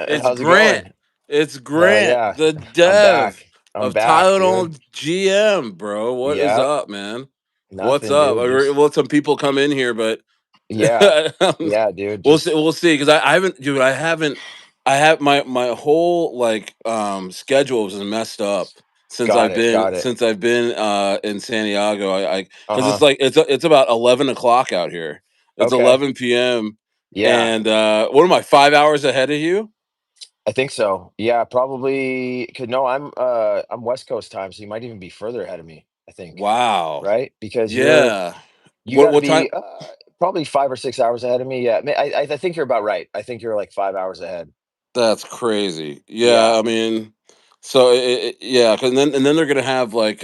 It's How's it Grant. going? It's Hell Grant, yeah. the I'm Dev back. I'm of back, dude. TYLENOL GM, bro. What is Yeah. up, man? What's Nothing, up? dude. I Just let some people come in here, but yeah. Yeah, dude. we'll see. Just We'll see. Because I haven't, dude. I haven't. I have my whole like schedule is messed up since got I've it. been Got it. in Santiago. I because Uh-huh. it's about 11 o'clock out here. It's Okay. 11 p.m. Yeah. and what am I 5 hours ahead of you? I think so. Yeah, probably could no, I'm West Coast time, so you might even be further ahead of me, I think. Wow. Right? Because Yeah. you got to What time? be probably 5 or 6 hours ahead of me. Yeah. I think you're about right. I think you're like 5 hours ahead. That's crazy. Yeah, Yeah. I mean, so yeah, 'cause then they're gonna have like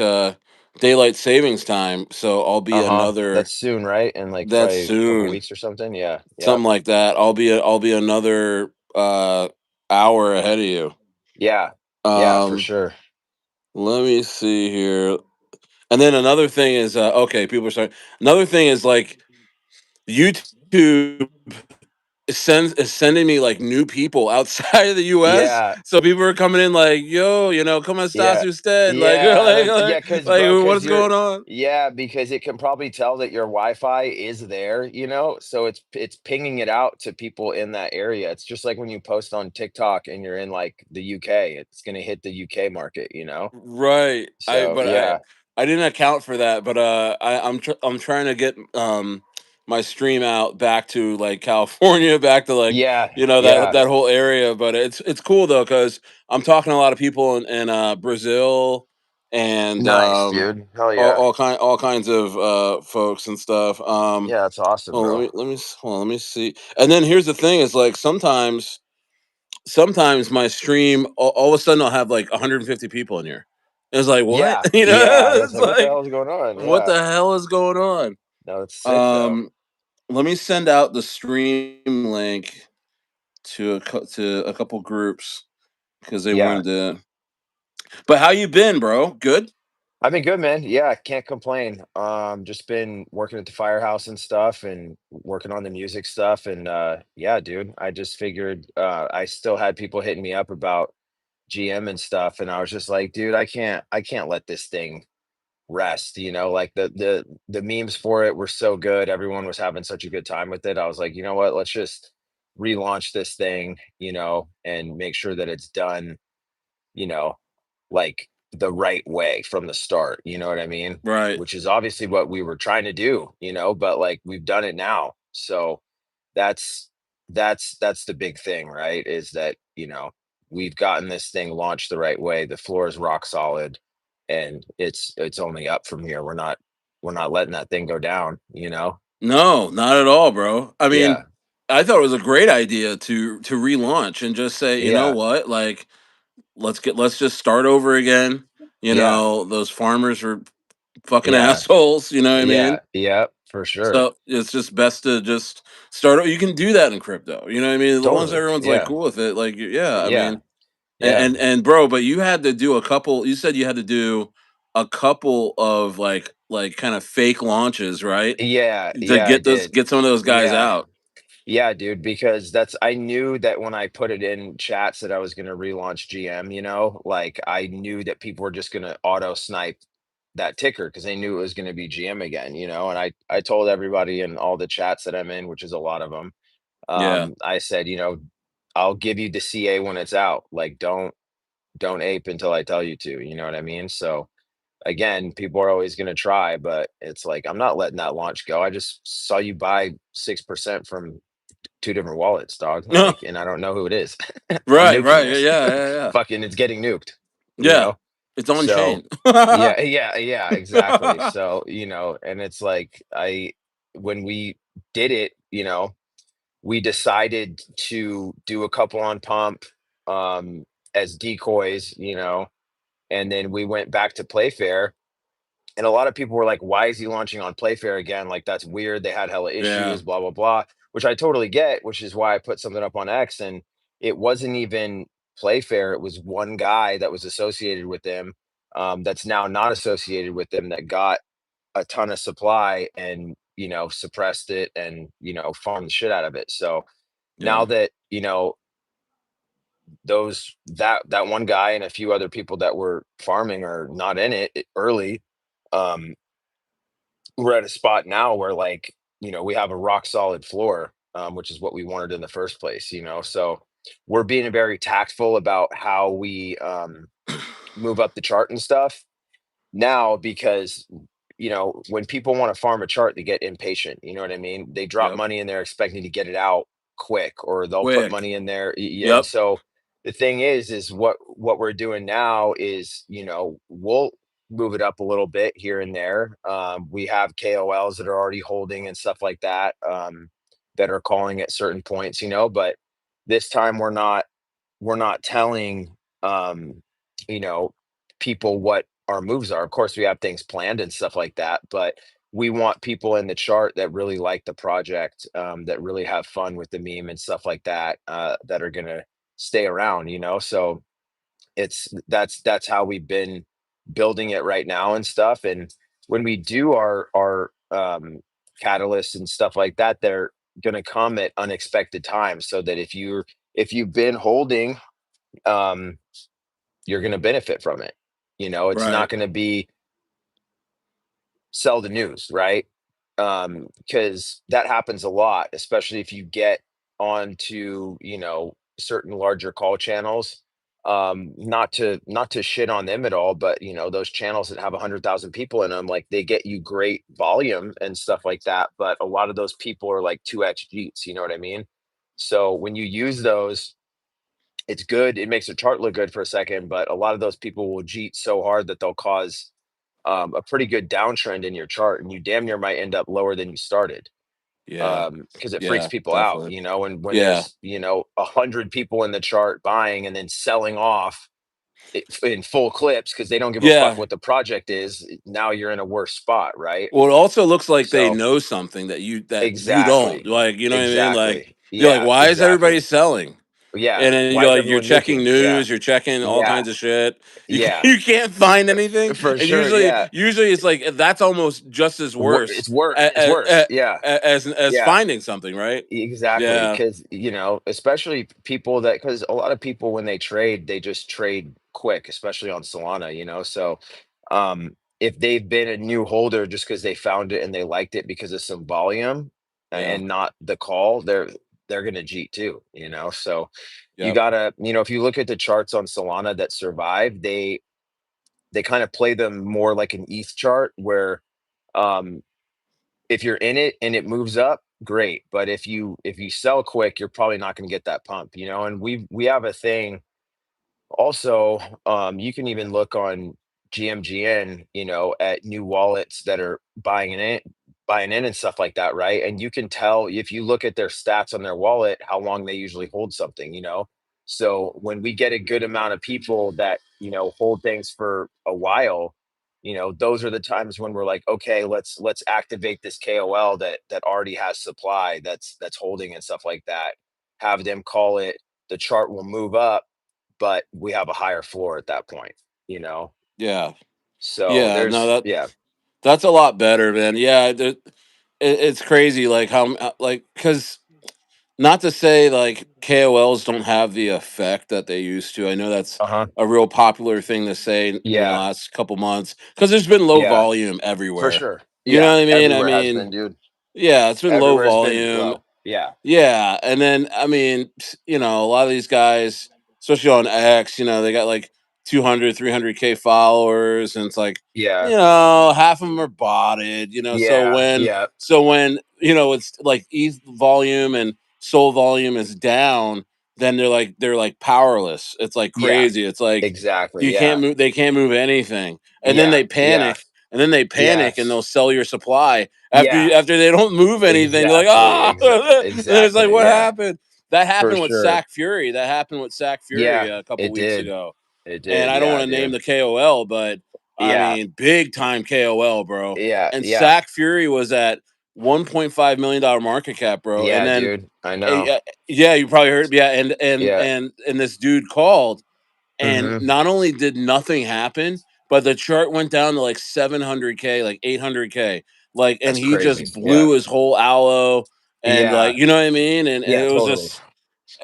daylight savings time, so I'll be Uh-huh. another That's soon, right? In like that's probably a couple soon, weeks or something. Yeah. Yeah. something like that. I'll be another hour ahead of you. Yeah. Yeah, for Um, sure. let me see here. And then another thing is okay, people are starting. Another thing is like YouTube is sending me like new people outside of the US. Yeah, So people are coming in like, yo, come and yeah, Stas instead. Like, yeah, yeah, cause like, bro, cause what's you're going on? yeah, because it can probably tell that your Wi-Fi is there, so it's pinging it out to people in that area. It's just like when you post on TikTok and you're in like the UK, it's gonna hit the UK market, you know? Right. So yeah, I didn't account for that, but I'm trying to get my stream out back to like California, back to like yeah, that yeah, that whole area. But it's cool though because I'm talking to a lot of people in Brazil and nice, dude. Hell all, yeah, all kinds of folks and stuff. yeah, that's awesome, Well, bro. hold on, let me see. And then here's the thing: is like sometimes my stream all of a sudden I'll have like 150 people in here. It's like what? Yeah, yeah, it's It's like what the like hell is going on? what Yeah, the hell is going on? no, it's sick though. Um, let me send out the stream link to a couple groups because they Yeah. wanted to. But how you been, bro? Good. I've been good, man. Yeah, can't complain. Just been working at the firehouse and stuff and working on the music stuff. And yeah, dude, I just figured I still had people hitting me up about GM and stuff. And I was just like, dude, I can't let this thing rest, like the memes for it were so good. Everyone was having such a good time with it. I was like, you know what, let's just relaunch this thing, and make sure that it's done, you know, like the right way from the start, you know what I mean? Right. Which is obviously what we were trying to do, but like we've done it now. So that's that's the big thing, right? Is that, we've gotten this thing launched the right way. The floor is rock solid and it's only up from here. We're not letting that thing go down, No, not at all, bro. I mean, Yeah. I thought it was a great idea to relaunch and just say, you know Yeah. what, like let's just start over again. Yeah. Those farmers are fucking Yeah. assholes. You know what I mean? Yeah. Yeah, for sure. So it's just best to just start. You can do that in crypto. You know what I mean? As long as Totally. everyone's like Yeah. cool with it, like yeah. I Yeah. mean, Yeah. and bro, but you had to do a couple. You said you had to do a couple of like kind of fake launches, right? Yeah. To Yeah, I get did. some of those guys Yeah. out. Yeah, dude, because I knew that when I put it in chats that I was gonna relaunch GM, like I knew that people were just gonna auto snipe that ticker because they knew it was gonna be GM again, and I told everybody in all the chats that I'm in, which is a lot of them, Yeah. I said, I'll give you the CA when it's out. Like don't ape until I tell you to, you know what I mean? So again, people are always going to try, but it's like I'm not letting that launch go. I just saw you buy 6% from two different wallets, dog. Like, and I don't know who it is. I'm Right. nuking Right. Yeah. this. Yeah. Yeah. Fucking, it's getting nuked. You Yeah. know. It's on So, chain. yeah, yeah, yeah, exactly. So, and it's like when we did it, we decided to do a couple on pump, um, as decoys, and then we went back to Playfair and a lot of people were like, why is he launching on Playfair again? Like, that's weird. They had hella Yeah. issues, blah, blah, blah, which I totally get, which is why I put something up on X. And it wasn't even Playfair. It was one guy that was associated with them, that's now not associated with them, that got a ton of supply and, suppressed it and, farmed the shit out of it. So now Yeah. that, that one guy and a few other people that were farming are not in it early. Um, we're at a spot now where, like, we have a rock solid floor, which is what we wanted in the first place. So we're being very tactful about how we move up the chart and stuff now, because when people want to farm a chart, they get impatient. You know what I mean? They drop Yep. money in there expecting to get it out quick, or they'll put Quick. money in there. And Yep. so the thing is what we're doing now is, we'll move it up a little bit here and there. We have KOLs that are already holding and stuff like that, that are calling at certain points, but this time we're not telling, um, you know, people what our moves are. Of course, we have things planned and stuff like that, but we want people in the chart that really like the project, that really have fun with the meme and stuff like that, that are gonna stay around. So that's how we've been building it right now and stuff. And when we do our catalysts and stuff like that, they're gonna come at unexpected times, so that if you've been holding, um, you're going to benefit from it. It's not Right. going to be sell the news, right? Because that happens a lot, especially if you get onto, certain larger call channels. Not to shit on them at all, but those channels that have 100,000 people in them, like, they get you great volume and stuff like that. But a lot of those people are like 2x Jeets, you know what I mean? So when you use those, it's good. It makes the chart look good for a second, but a lot of those people will cheat so hard that they'll cause, a pretty good downtrend in your chart, and you damn near might end up lower than you started, Yeah. because it freaks Yeah. people out. Definitely. And when Yeah. there's 100 people in the chart buying and then selling off in full clips because they don't give a fuck Yeah. what the project is. Now you're in a worse spot, right? Well, it also looks like they So know something that you don't. exactly, Like, you know what I mean? Like, exactly, you're like, yeah, why is everybody exactly, selling? yeah. And then Why is you're everyone checking nuking? Yeah, news, you're checking all yeah, kinds of shit. You yeah, you can't find anything, for and sure. usually Yeah, usually it's like that's almost just as worse It's worse. It's as worse. Yeah. as Yeah. finding something, right? Exactly. Yeah, Because, especially people because a lot of people, when they trade, they just trade quick, especially on Solana, So, if they've been a new holder just because they found it and they liked it because of some volume, yeah, and not the call, they're gonna cheat too, So you yep, gotta, if you look at the charts on Solana that survive, they kind of play them more like an ETH chart, where, um if you're in it and it moves up, great. But if you sell quick, you're probably not going to get that pump, And we have a thing also. You can even look on GMGN, at new wallets that are buying in and stuff like that, right? And you can tell, if you look at their stats on their wallet, how long they usually hold something. So when we get a good amount of people that, hold things for a while, those are the times when we're like, okay, let's activate this KOL that already has supply, that's holding and stuff like that. Have them call it, the chart will move up, but we have a higher floor at that point, you know? yeah, So yeah. No, there's, yeah. that's a lot better, man. Yeah, it's crazy, like how like because not to say like KOLs don't have the effect that they used to. I know that's Uh-huh. a real popular thing to say in the Yeah. last couple months because there's been low Yeah. volume For everywhere. sure. You know Yeah. what I mean? I Everywhere has been, mean, dude. yeah, it's been low Everywhere's been volume. low. Yeah. Yeah, and then I mean, a lot of these guys, especially on X, they got like 200, 300K followers, and it's like, Yeah. half of them are botted. So Yeah. when Yeah. it's like ETH volume and Soul volume is down, then they're like powerless. It's like Yeah. crazy. It's like Exactly. you can't Yeah. move. They can't move anything, and then Yeah. they Yeah. panic. And then they panic and Yes. they'll sell your supply Yeah. after they don't move anything. They're like, Exactly. ah, and it's like, Exactly. what Yeah. happened? That For happened with sure. Sack Fury. That happened with Sack Fury Yeah. a couple It weeks did. ago. It And did. I don't Yeah, want to name dude. the KOL, but I Yeah. mean, big time KOL, bro. Yeah. And Yeah. Sack Fury was at $1.5 million market cap, bro. And Yeah, then, dude. I know. yeah, you probably heard, yeah. And and Yeah. and and this dude called, and Mhm. not only did nothing happen, but the chart went down to like 700K, like 800K. Like, and That's he crazy. just Yeah. blew his whole aloe, and like, Yeah. you know what I mean? And Yeah, it was totally. just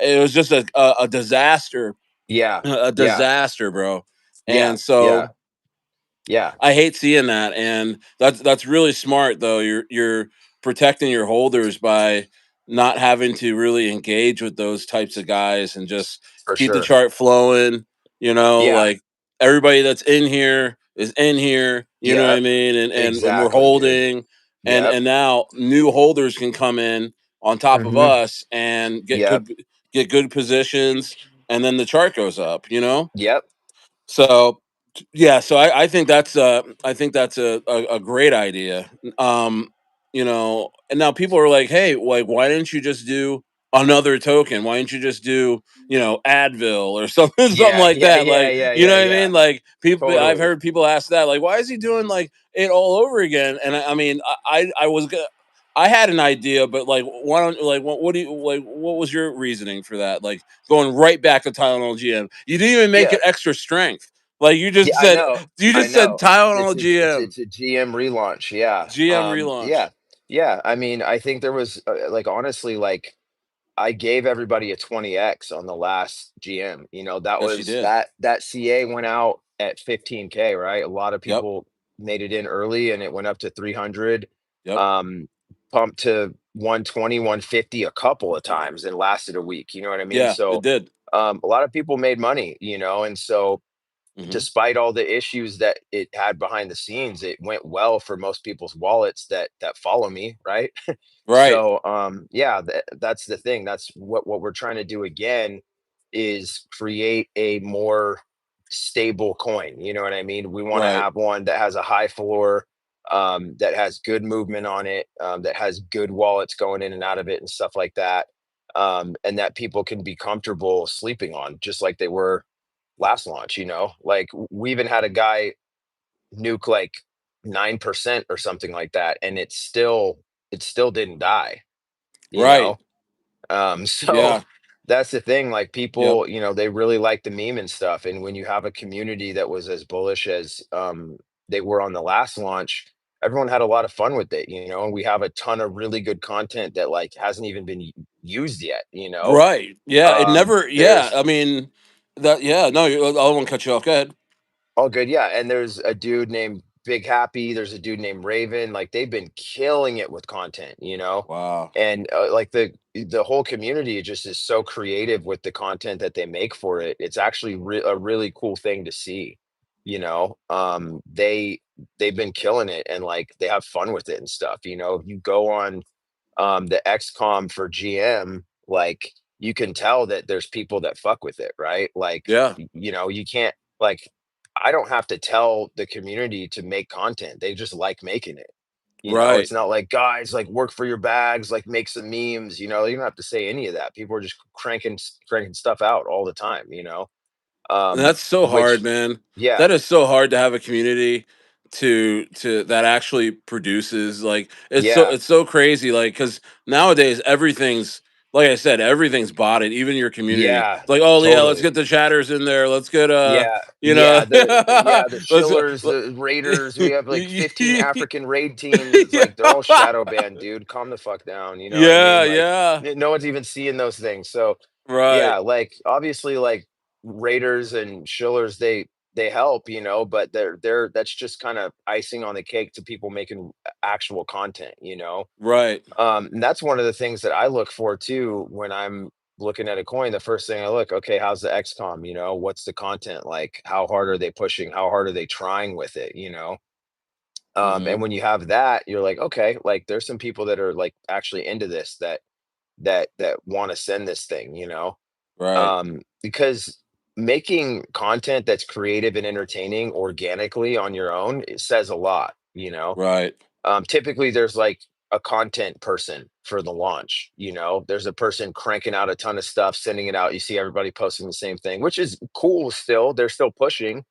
it was just a disaster. Yeah. a Yeah. disaster, bro. Yeah. And Yeah. so Yeah. I hate seeing that, and that's really smart though. You're protecting your holders by not having to really engage with those types of guys and just For keep the sure. chart flowing. Yeah. Like everybody that's in here is in here. You know what I Yep. mean? And we're Exactly, dude. holding, Yep. and now new holders can come in on top of Mhm. us and Yep. get good positions, and then the chart goes up. Yep. So yeah, so I think that's a great idea. And now people are like, hey, like why didn't you just do another token? Why didn't you just do, Advil or something Yeah. like Yeah. that? Yeah. Like, Yeah. you know Yeah. what I Yeah. mean? Like people I've Totally. heard people ask that, like, why is he doing like it all over again? And I mean, I had an idea, but like, why don't like what do you like? What was your reasoning for that? Like going right back to Tylenol GM. You didn't even make Yeah. it extra strength. Like Yeah, I know. you I just said know. Tylenol GM, It's a GM relaunch. Yeah. GM Yeah. relaunch. Yeah. I mean, I think there was like honestly like I gave everybody a 20x on the last GM. That Yes, you was did. that CA went out at 15K, right? A lot of Yep, people made it in early and it went up to 300, yep. um, pumped to 120, 150 a couple of times and lasted a week. You know what I mean? Yeah, it So did. a lot of people made money, and so Hmm. despite all the issues that it had behind the scenes, it went well for most people's wallets that follow me, right? Right, So yeah, that's the thing. That's what we're trying to do again is create a more stable coin. You know what I mean? We want to right, have one that has a high floor, that has good movement on it, that has good wallets going in and out of it and stuff like that. And that people can be comfortable sleeping on, just like they were last launch. Like we even had a guy nuke like 9% or something like that, and it still didn't die, you right. know? So Yeah, that's the thing. Like yep. people, they really like the meme and stuff. And when you have a community that was as bullish as they were on the last launch, everyone had a lot of fun with it. And we have a ton of really good content that like hasn't even been used yet. Right. Yeah, it never. Yeah, There's I mean that. Yeah, no, I won't cut you off. Go ahead. All good, yeah, and there's a dude named Big Happy, there's a dude named Raven, like, they've been killing it with content. Wow. And, like, the whole community just is so creative with the content that they make for it. It's actually a really cool thing to see. They've been killing it and, like, they have fun with it and stuff. If you go on the XCOM for GM, like you can tell that there's people that fuck with it, right? Like, Yeah. you can't like I don't have to tell the community to make content. They just like making it. It's Right. not like guys like work for your bags, like make some memes. You don't have to say any of that. People are just cranking stuff out all the time. And Um, that's so hard, which man. yeah, That is so hard to have a community to that actually produces. Like yeah, it's so crazy. Like because nowadays everything's like I said, everything's botted. Even your community. yeah, It's like, oh yeah, let's totally. get the chatters in there. Let's get Yeah, you know, yeah, the let's Shillers, let- the Raiders, we have like 15 African raid teams. It's yeah, like they're all shadow banned, dude. Calm the fuck down. You know what I yeah, mean? Like yeah, no one's even seeing those things. So right, yeah, like obviously like Raiders and Shillers, they help, but they're that's just kind of icing on the cake to people making actual content. right, And that's one of the things that I look for too when I'm looking at a coin. The first thing I look, okay, how's the XCOM? What's the content like? How hard are they pushing? How hard are they trying with it? hmm, And when you have that, you're like, okay, like there's some people that are like actually into this that want to send this thing. right, Because making content that's creative and entertaining organically on your own, it says a lot. right, Typically, there's like a content person for the launch. There's a person cranking out a ton of stuff, sending it out. You see everybody posting the same thing, which is cool still. They're still pushing.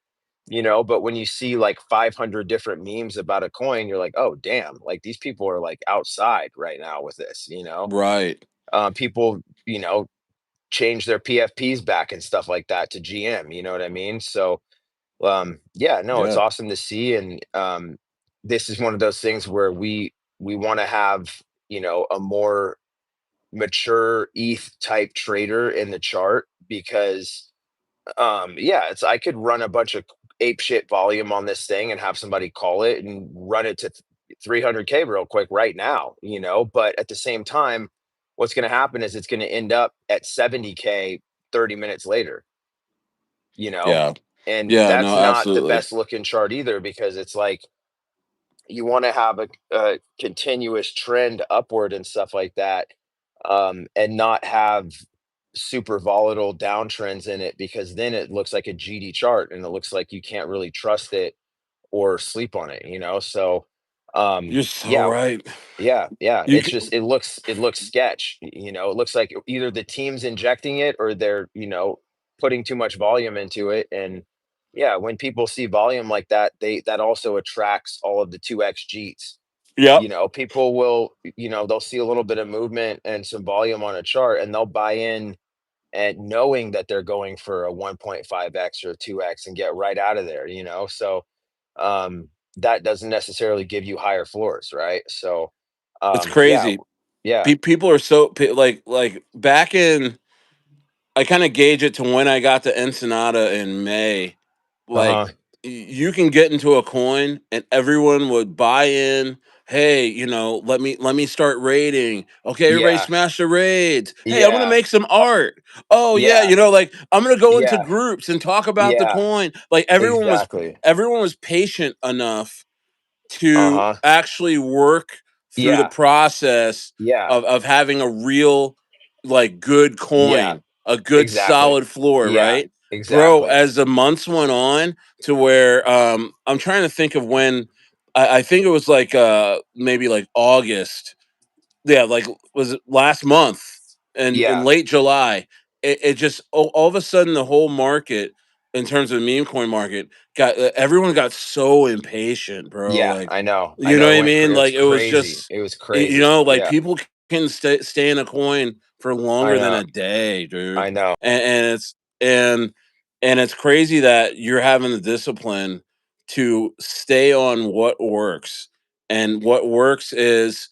But when you see like 500 different memes about a coin, you're like, oh, damn, like these people are like outside right now with this. right. People, change their PFPs back and stuff like that to GM. You know what I mean? So, yeah, no, it's Yeah, awesome to see. And this is one of those things where we want to have a more mature ETH type trader in the chart because Yeah, it's I could run a bunch of ape shit volume on this thing and have somebody call it and run it to 300K real quick right now, but at the same time, what's going to happen is it's going to end up at 70K 30 minutes later, you know? Yeah. And Yeah, that's no, not the absolutely. best looking chart either, because it's like you want to have a continuous trend upward and stuff like that, and not have super volatile downtrends in it, because then it looks like a GD chart and it looks like you can't really trust it or sleep on it. So You're so yeah, right. yeah, You it's c just it looks sketch. It looks like either the team's injecting it or they're putting too much volume into it. And yeah, when people see volume like that, that also attracts all of the 2x Gs. Yep. People will, they'll see a little bit of movement and some volume on a chart and they'll buy in, and knowing that they're going for a 1.5x or 2x and get right out of there. So um that doesn't necessarily give you higher floors, right? So It's yeah, crazy. yeah, People are so like back in, I kind of gauge it to when I got to Ensenada in May. Like uh-huh, you can get into a coin and everyone would buy in. Hey, let me start raiding. Okay, everybody yeah, smash the raids. Hey, I'm gonna yeah, make some art. Oh yeah, yeah, like I'm gonna go into yeah, groups and talk about the yeah, coin. Like exactly, everyone was patient enough to uh-huh, actually work through the yeah, process yeah, of having a real, like, good yeah, coin, a good exactly, solid floor, yeah, right? Bro, exactly, as the months went on to where I'm trying to think of when I think it was like maybe like August, yeah, like, was it last month in yeah, late July? It just all of a sudden the whole market, in terms of meme coin market, got everyone got so impatient, bro. yeah, Like, I you know know what it I went mean? it's Like it was crazy, just, it was crazy, like yeah, people can stay in a coin for I longer than know, a day, dude. I know, And and it's crazy that you're having the discipline to stay on what works. And what works is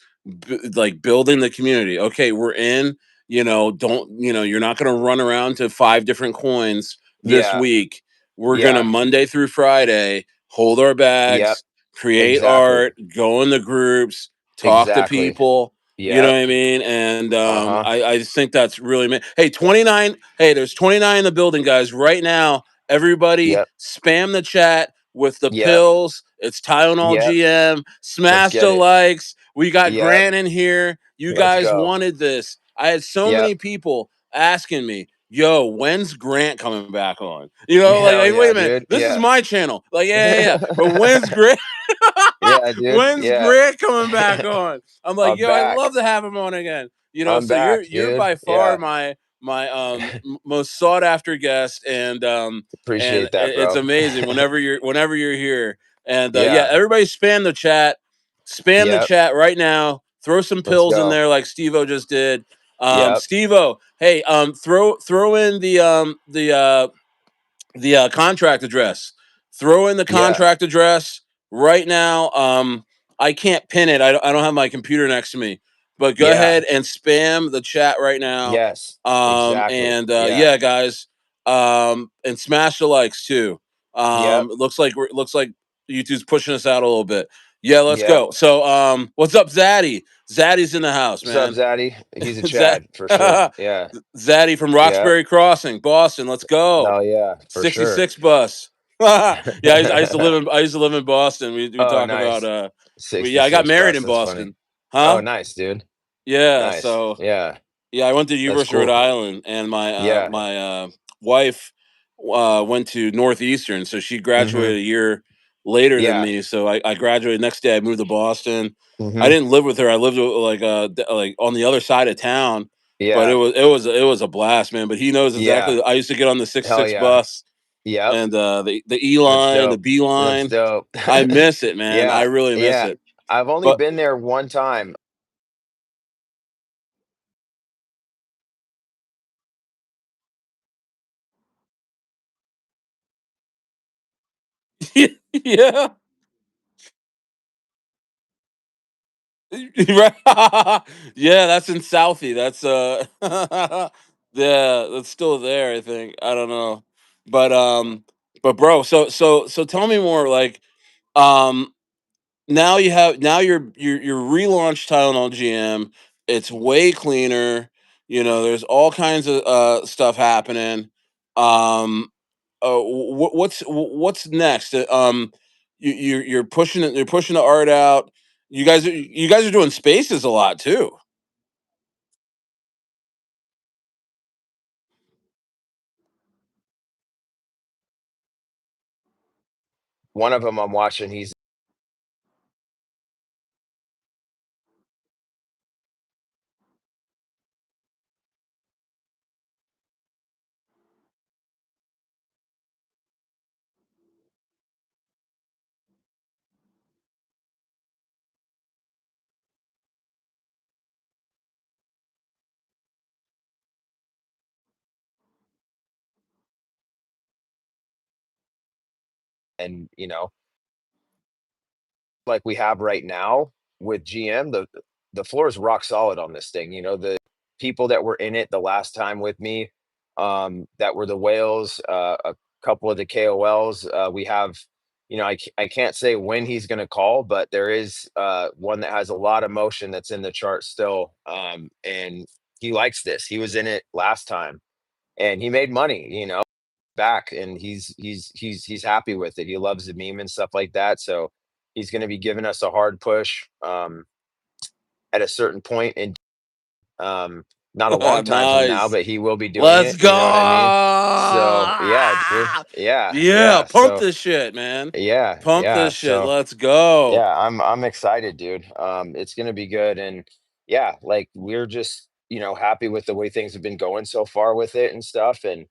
like building the community. Okay, we're in, don't, you're not going to run around to five different coins this yeah, week. We're going to yeah, Monday through Friday hold our yep, bags, create exactly, art, go in the groups, talk to exactly, people. You know yep, what I mean? And uh-huh, I just think that's really hey, 29. Hey, there's 29 in the building, guys. Right now, everybody yep, spam the chat with the yep, pills. It's Tylenol yep, GM. let's Smash get the it, likes. We got yep, Grant in here. You let's guys go, wanted this. I had so yep, many people asking me, yo, when's Grant coming back on? hell Wait yeah, a minute. dude, This is yeah. my channel. Like, yeah. But when's Grant? Yeah, dude, When's yeah. Grant coming back on? I'm like, I'm yo, I'd back, love to have him on again. I'm So you're back, you're dude, by far yeah, my most sought after guest, and appreciate that, it's bro. amazing whenever you're here. And yeah, Yeah, everybody spam the yep, chat right now. Throw some let's pills in go, there like Steve-O just did. yep, Steve-O, hey, throw in the contract address. Throw in the yeah, contract address right now. I can't pin it. I don't have my computer next to me, but go yeah, ahead and spam the chat right now. yes, exactly, And yeah, yeah, guys, and smash the likes too. yep, Looks like YouTube's pushing us out a little bit. Yeah, let's yep. go. So, what's up, Zaddy? Zaddy's in the house, What's up, man. Zaddy? He's a Zad- Chad for sure. Yeah, Zaddy from yep. Roxbury Crossing, Boston. Let's go. No, yeah, for sure. 66 bus. Yeah, I used to live in Boston. We Oh, talk about nice. yeah, I got 66 married bus. in That's funny. Boston. Oh, Huh? nice, dude. Yeah, Nice. so Yeah, yeah, I went to that's University of Rhode cool. Island, and Yeah. my wife went to Northeastern, so she Hmm. graduated a year later than Yeah. me. So I graduated next day. I moved to Boston. I Hmm. didn't live with her. I lived like like on the other side of town, but it Yeah. was it was it was a blast, man. But he knows Yeah. exactly. I used to get on the six Hell six yeah. bus Yep. and the E That's line, the dope. B That's line. dope. I miss it, man. I Yeah. really miss Yeah. it. I've only But been there one time. yeah, right. Yeah, that's in Southie. That's yeah, that's still there. I think. I don't know. But bro, so tell me more. Like, um, now you're relaunched Tylenol GM. It's way cleaner. You know, there's all kinds of stuff happening. Um, what's next? You're pushing it. You're pushing the art out. You guys are doing spaces a lot too. One of them I'm watching, he's and like we have right now with GM, the floor is rock solid on this thing. The people that were in it the last time with me, that were the whales, a couple of the KOLs. We have, I can't say when he's going to call, but there is one that has a lot of motion that's in the chart still, and he likes this. He was in it last time, and he made money. Back, and he's happy with it. He loves the meme and stuff like that. So he's going to be giving us a hard push at a certain point, and not a long time from now, Nice. but he will be doing Let's it. You know what I mean? go. So yeah, dude. Yeah, Yeah, yeah. pump So this shit, man. yeah, Pump yeah. this shit. So Let's go. yeah, I'm excited, dude. It's gonna be good, and yeah, like we're just happy with the way things have been going so far with it and stuff, and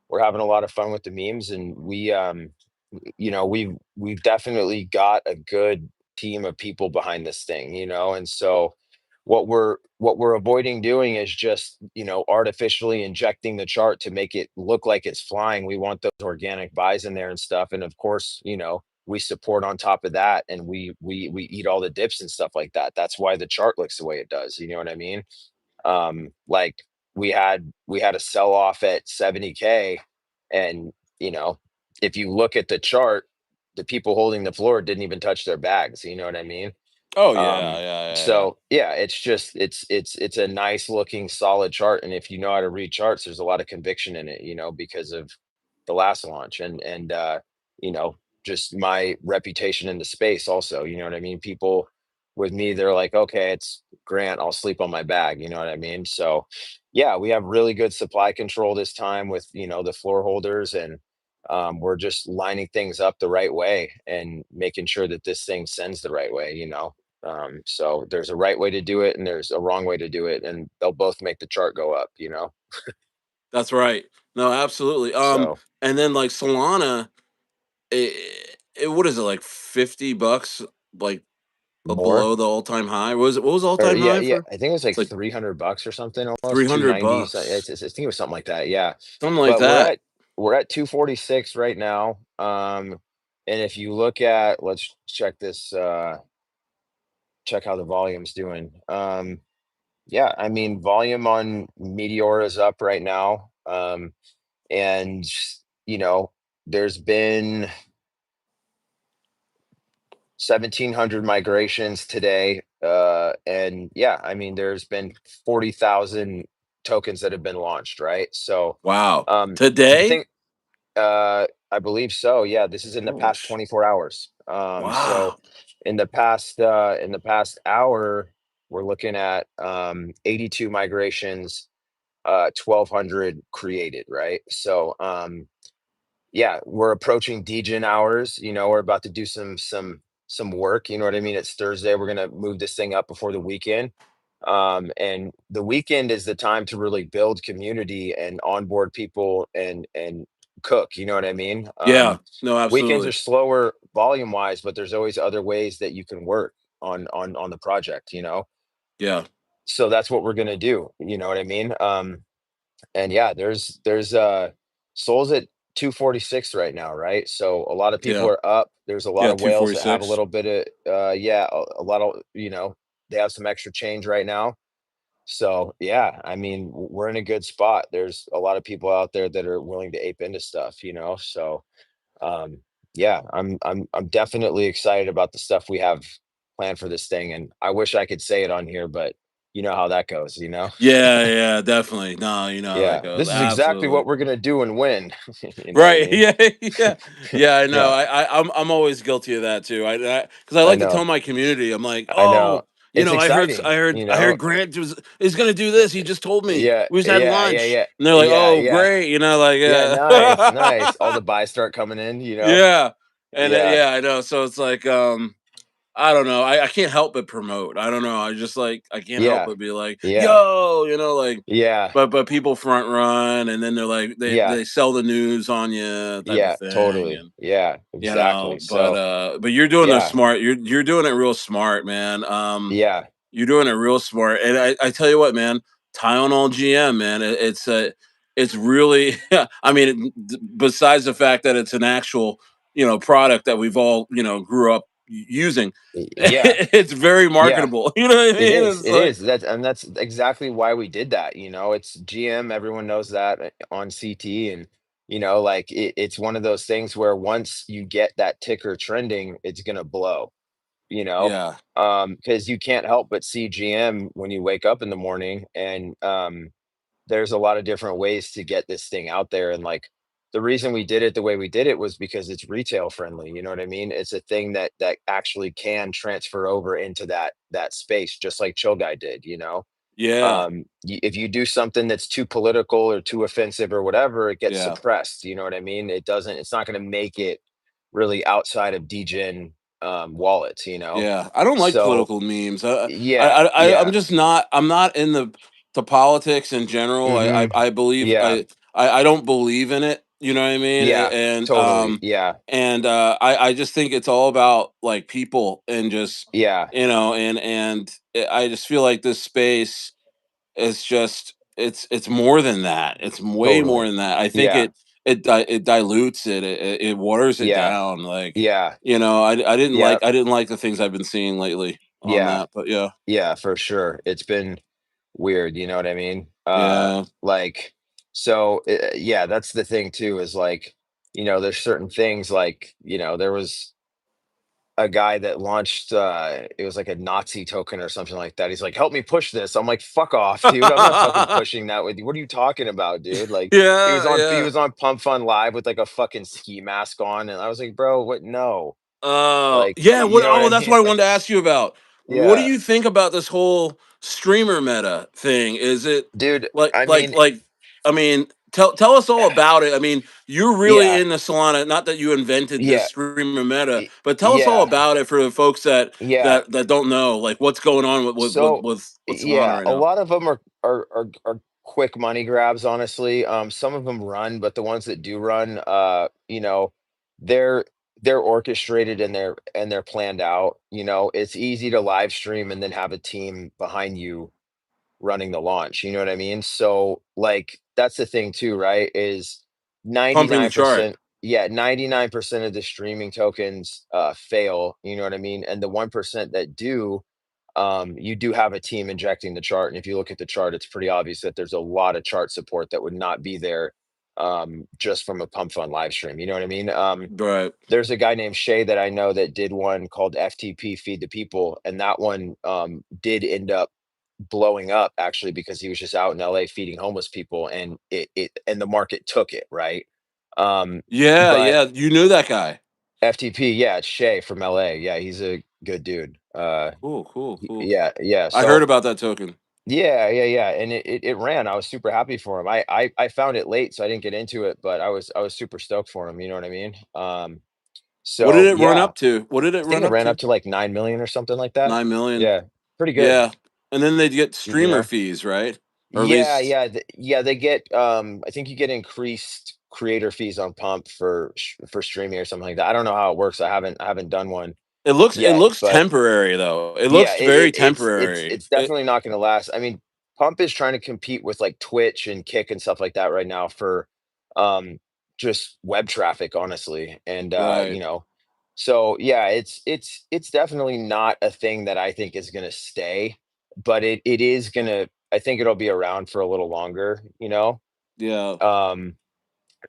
we're having a lot of fun with the memes, and we've definitely got a good team of people behind this thing, and so what we're avoiding doing is just artificially injecting the chart to make it look like it's flying. We want those organic buys in there and stuff, and of course, we support on top of that, and we eat all the dips and stuff like that. That's why the chart looks the way it does, you know what I mean? Like we had a sell off at 70K, and if you look at the chart, the people holding the floor didn't even touch their bags, you know what I mean? Oh yeah, um yeah, yeah, yeah. so yeah, it's just it's a nice looking solid chart, and if you know how to read charts, there's a lot of conviction in it, because of the last launch, and you know just my reputation in the space also, you know what I mean? People with me, they're like, okay, it's Grant, I'll sleep on my bag, you know what I mean? So yeah, we have really good supply control this time with the floor holders, and we're just lining things up the right way and making sure that this thing sends the right way, so there's a right way to do it and there's a wrong way to do it, and they'll both make the chart go up. That's right. No, absolutely. So And then like Solana, what is it, like $50, like more, below the all time high? What was the all or time yeah, high yeah, for? I think it was like It's like $300 or something, almost 300 290. So bucks, I think it was something like that. Yeah, something like but we're that. at we're at 246 right now. And if you look at, let's check this, check how the volume's doing. Yeah, I mean, volume on Meteor is up right now. And you know, there's been 1,700 migrations today. And yeah, I mean, there's been 40,000 tokens that have been launched, right? So, Wow. the Today? thing, I believe so. Yeah, this is in the Holy past 24 hours. So wow. in the past hour, we're looking at 82 migrations, 1,200 created, right? So, yeah, we're approaching degen hours. We're about to do some work. You know what I mean? It's Thursday. We're gonna move this thing up before the weekend. And the weekend is the time to really build community and onboard people and cook. You know what I mean? Yeah. No, Weekends are absolutely. slower volume wise, but there's always other ways that you can work on the project. Yeah. So that's what we're gonna do. You know what I mean? And yeah, there's souls at 246 right now, right? So a lot of people Yeah. are up. There's a lot Yeah. of whales that have a 246. little bit of yeah, a lot of they have some extra change right now. So yeah, I mean, we're in a good spot. There's a lot of people out there that are willing to ape into stuff, you know. So um, yeah, I'm definitely excited about the stuff we have planned for this thing, and I wish I could say it on here, but you know how that goes, you know. Yeah, yeah, definitely. No, you know how that Yeah, goes. this is exactly Absolutely. what we're gonna do and win. You know what I Right. mean? Yeah. Yeah. Yeah. I know. Yeah, I'm always guilty of that too. Because I I like to tell know, my community. I'm like, I know. oh, It's exciting, you I know. heard Grant is going to do this. He just told me Yeah, we just had yeah, yeah, lunch, yeah, and they're like, yeah, oh, yeah, great. You know, like yeah. Nice, yeah, nice. All the buys start coming in, you know. yeah, and Yeah, yeah, I know. So it's like, I don't know. I can't help but promote. I don't know. I just like I can't help yeah, but be like, yeah, yo, you know, like yeah, but people front run and then they're like yeah, they sell the news on you type of yeah. thing Totally. and Yeah, you know, exactly. So but you're doing the yeah, smart. You're doing it real smart, man. yeah, You're doing it real smart. And I tell you what, man, Tylenol GM, man, it's really I mean, besides the fact that it's an actual, you know, product that we've all, you know, grew up using, yeah, it's very yeah. marketable. You know what I It mean? is. It's It like is. That's exactly why we did that. You know, it's GM. Everyone knows that on CT, and you know, like it's one of those things where once you get that ticker trending, it's gonna blow. You know, yeah. because you can't help but see GM when you wake up in the morning, and there's a lot of different ways to get this thing out there. And like the reason we did it the way we did it was because it's retail friendly. You know what I mean? It's a thing that actually can transfer over into that space, just like Chill Guy did. You know, Yeah. if you do something that's too political or too offensive or whatever, it gets Yeah. suppressed. You know what I mean? It doesn't. It's not going to make it really outside of DGen wallets. You know, Yeah, I don't like so political memes. yeah, yeah, I'm just not. I'm not in the politics in general. hmm, I believe yeah, I don't believe in it. You know what I mean? yeah, totally, yeah, And I just think it's all about like people and just yeah. you know I just feel like this space is just it's more than that. It's way more Totally. than that. I think Yeah. it dilutes it. It waters it Yeah. down. Like Yeah. you know, Yep. I didn't like the things I've been seeing lately on Yeah. that. But yeah, Yeah, for sure. It's been weird, you know what I mean? yeah, Like so yeah, that's the thing too is like, you know, there's certain things like, you know, there was a guy that launched it was like a Nazi token or something like that. He's like, "Help me push this." I'm like, "Fuck off, dude. I'm not fucking pushing that with you. What are you talking about, dude?" Like yeah, he yeah. was on Pump Fun Live with like a fucking ski mask on and I was like, "Bro, what no." Oh, Like, yeah, you what know what oh, I that's mean? what I wanted to ask you about. What do Yeah. you think about this whole streamer meta thing? Is it Dude, like I like mean, like I mean, tell us all about it. I mean, you're really yeah, in the Solana, not that you invented this yeah, streamer meta, but tell us all yeah, about it for the folks yeah. that don't know, like what's going on So, with Solana yeah, right a now. lot of them are quick money grabs, honestly. Some of them run, but the ones that do run, you know, they're they're orchestrated and they're planned out. You know, it's easy to live stream and then have a team behind you running the launch. You know what I mean? So, like, that's the thing too, right? Is Pumping the chart. 99%, yeah, 99% of the streaming tokens fail. You know what I mean? And the 1% that do, you do have a team injecting the chart. And if you look at the chart, it's pretty obvious that there's a lot of chart support that would not be there just from a pump fund live stream. You know what I mean? Right. There's a guy named Shay that I know that did one called FTP Feed the People, and that one did end up blowing up actually because he was just out in LA feeding homeless people, and it and the market took it right. Um, Yeah, but yeah. You knew that guy. FTP, yeah, it's Shay from LA. Yeah, he's a good dude. Cool, cool, cool. Yeah, yeah. I heard So about that token. yeah, yeah, yeah, and it ran. I was super happy for him. I found it late, so I didn't get into it, but I was super stoked for him. You know what I mean? What did So it run yeah, up to? What did I it think run it up ran up to? to like 9 million or something like that. 9 million. Yeah, pretty good. Yeah. And then they'd get You streamer know? fees, right? Or at Yeah, least yeah, yeah. They get I think you get increased creator fees on Pump for streaming or something like that. I don't know how it works. I haven't done one it yet, looks but temporary though. It yeah, looks very it's temporary. it's definitely not going to last. I mean, Pump is trying to compete with like Twitch and Kick and stuff like that right now for um just web traffic, honestly. And Right. you know, so yeah, it's definitely not a thing that I think is going to stay, but it is going to I think it'll be around for a little longer, you know? Yeah. Um,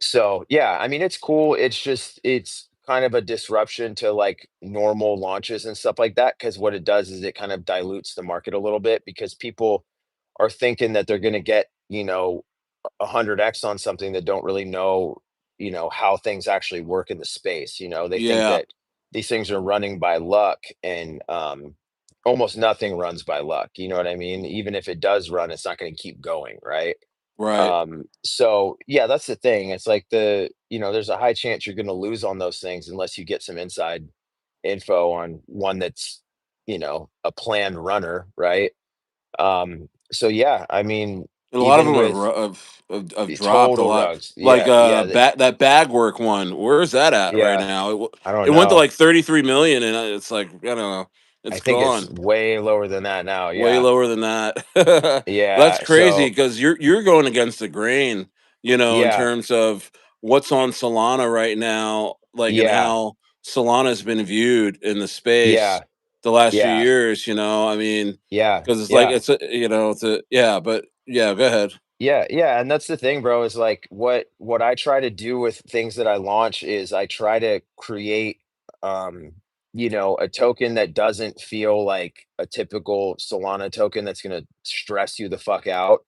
so yeah, I mean, it's cool. It's just it's kind of a disruption to like normal launches and stuff like that. Because what it does is it kind of dilutes the market a little bit because people are thinking that they're going to get, 100x on something that don't really know, how things actually work in the space. They think Yeah. that these things are running by luck, and almost nothing runs by luck. You know what I mean? Even if it does run, it's not going to keep going, right? Right. So yeah, that's the thing. It's like there's a high chance you're going to lose on those things unless you get some inside info on one that's, a planned runner, right? So yeah, I mean, And a lot of even them have with have the dropped a total lot. rugs, Like yeah, yeah, that bag work one. Where is that at right yeah. now? I don't It went to know. like 33 million, and it's like I don't know. I It's think it's gone. way lower than that now. Way Yeah, lower than that. That's yeah. crazy So because you're going against the grain, in yeah, terms of what's on Solana right now, like and yeah, how Solana's been viewed in the space yeah, the last few yeah, years. I mean, yeah, because it's like yeah. it's a yeah, but yeah, go ahead. Yeah, yeah, and that's the thing, bro, is like what I try to do with things that I launch is I try to create a token that doesn't feel like a typical Solana token that's going to stress you the fuck out,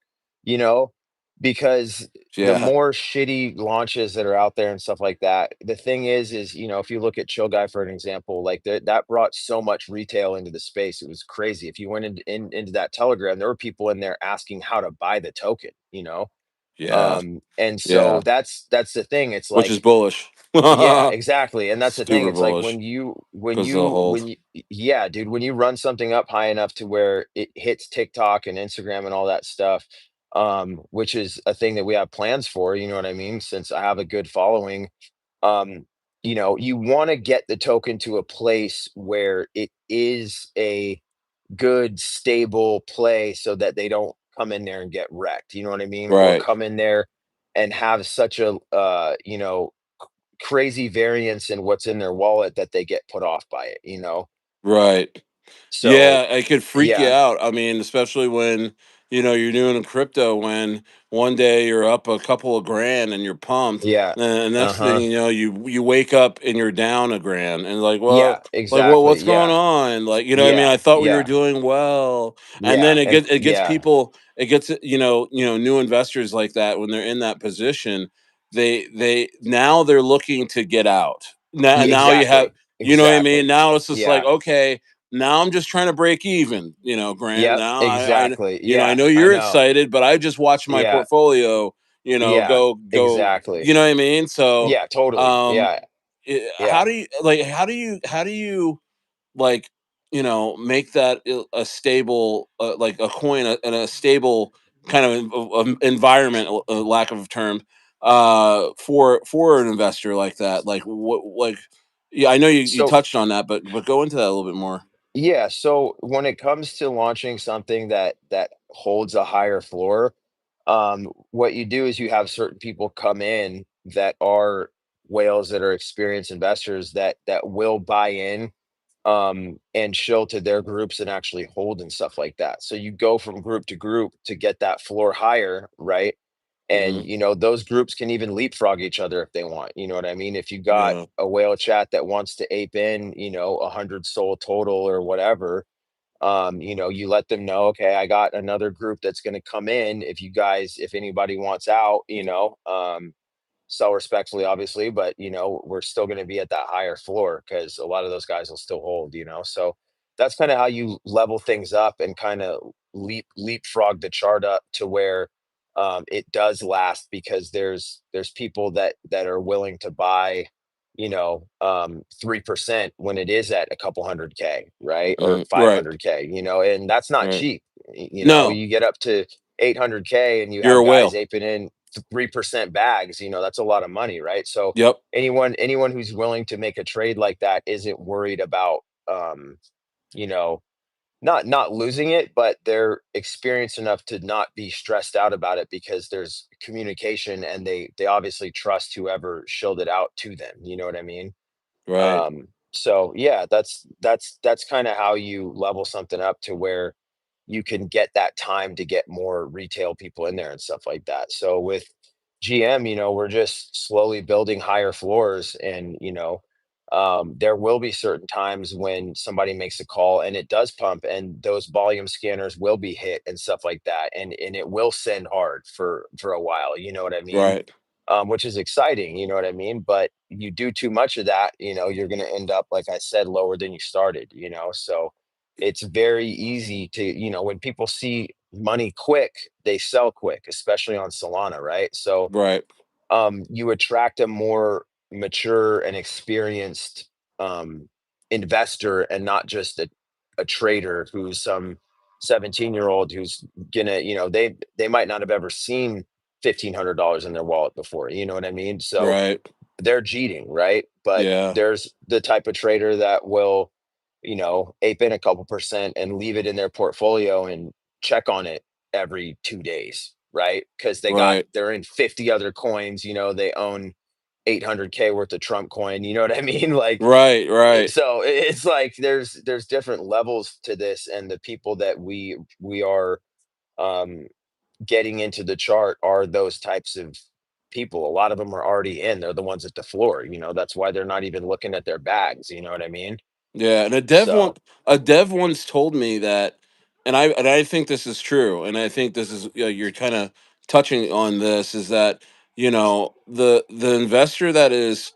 you know? Because the Yeah, more shitty launches that are out there and stuff like that, the thing is, if you look at Chill Guy for an example, like that brought so much retail into the space. It was crazy. If you went into that Telegram, there were people in there asking how to buy the token. yeah, And so yeah, that's the thing. It's which is like, bullish, yeah, exactly. And that's the thing. super It's like bullish because they'll hold. yeah, dude, when you run something up high enough to where it hits TikTok and Instagram and all that stuff, which is a thing that we have plans for, you know what I mean? Since I have a good following, um, you want to get the token to a place where it is a good, stable play so that they don't come in there and get wrecked. You know what I mean? Or Right, come in there and have such a crazy variance in what's in their wallet that they get put off by it. right. So Yeah, it could freak you yeah, out. I mean, especially when, you're doing a crypto when one day you're up a couple of grand and you're pumped, yeah, and next thing uh-huh. you know, you wake up and you're down a grand and like, Yeah, what's exactly. going Yeah. on? Like, what I mean? Yeah. I thought we were Yeah. doing well. And Yeah. then And it gets yeah, people, it gets new investors like that when they're in that position, they now they're looking to get out. Now you have exactly. what I mean? Exactly. Now it's just like, Yeah. okay, now I'm just trying to break even, Grant. Yep, Now exactly. I Yeah, know I you're know. excited, but I just watched my Yeah. portfolio, Yeah, go, exactly. what I mean? So, Yeah, totally. um, Yeah. how Yeah. do you like, how do you like, make that a stable, like a coin in a stable kind of environment, lack of a term, for an investor like that? Like what, like, yeah, I know you So, touched on that, but go into that a little bit more. yeah, so when it comes to launching something that holds a higher floor, what you do is you have certain people come in that are whales that are experienced investors that will buy in and show to their groups and actually hold and stuff like that. So you go from group to group to get that floor higher, right? And Hmm. those groups can even leapfrog each other if they want. You know what I mean? If you got Yeah. a whale chat that wants to ape in, 100 soul total or whatever, you let them know, okay, I got another group that's going to come in. If anybody wants out, sell respectfully, obviously, but we're still going to be at that higher floor because a lot of those guys will still hold. So that's kind of how you level things up and kind of leapfrog the chart up to where it does last because there's people that are willing to buy 3% when it is at a couple hundred K, right? Or Right. 500K, and that's not Right. cheap. No, You get up to 800K and you you're have a guys whale. aping in 3% bags, that's a lot of money, right? So Yep. anyone who's willing to make a trade like that isn't worried about you know not losing it, but they're experienced enough to not be stressed out about it because there's communication and they obviously trust whoever shilled it out to them. You know what I mean? Right. So yeah, that's kind of how you level something up to where you can get that time to get more retail people in there and stuff like that. So with GM, we're just slowly building higher floors, and there will be certain times when somebody makes a call and it does pump, and those volume scanners will be hit and stuff like that, and it will send hard for a while. You know what I mean? Right. Which is exciting. You know what I mean? But you do too much of that, you're going to end up, like I said, lower than you started. So it's very easy to, when people see money quick, they sell quick, especially on Solana, right? So Right. you attract a more mature and experienced um, investor, and not just a trader who's some 17-year-old who's gonna, they might not have ever seen $1,500 in their wallet before. You know what I mean? So Right. they're cheating, right? But Yeah. there's the type of trader that will, ape in a couple percent and leave it in their portfolio and check on it every 2 days, right? Because Right. they're in 50 other coins, they own 800K worth of Trump coin, you know what I mean? Like, Right. Right. so it's like there's different levels to this, and the people that we are um getting into the chart are those types of people. A lot of them are already in. They're the ones at the floor. That's why they're not even looking at their bags. You know what I mean? Yeah, and So a dev once told me that, and I think this is true, and I think this is, you're kind of touching on this, is that, the investor that is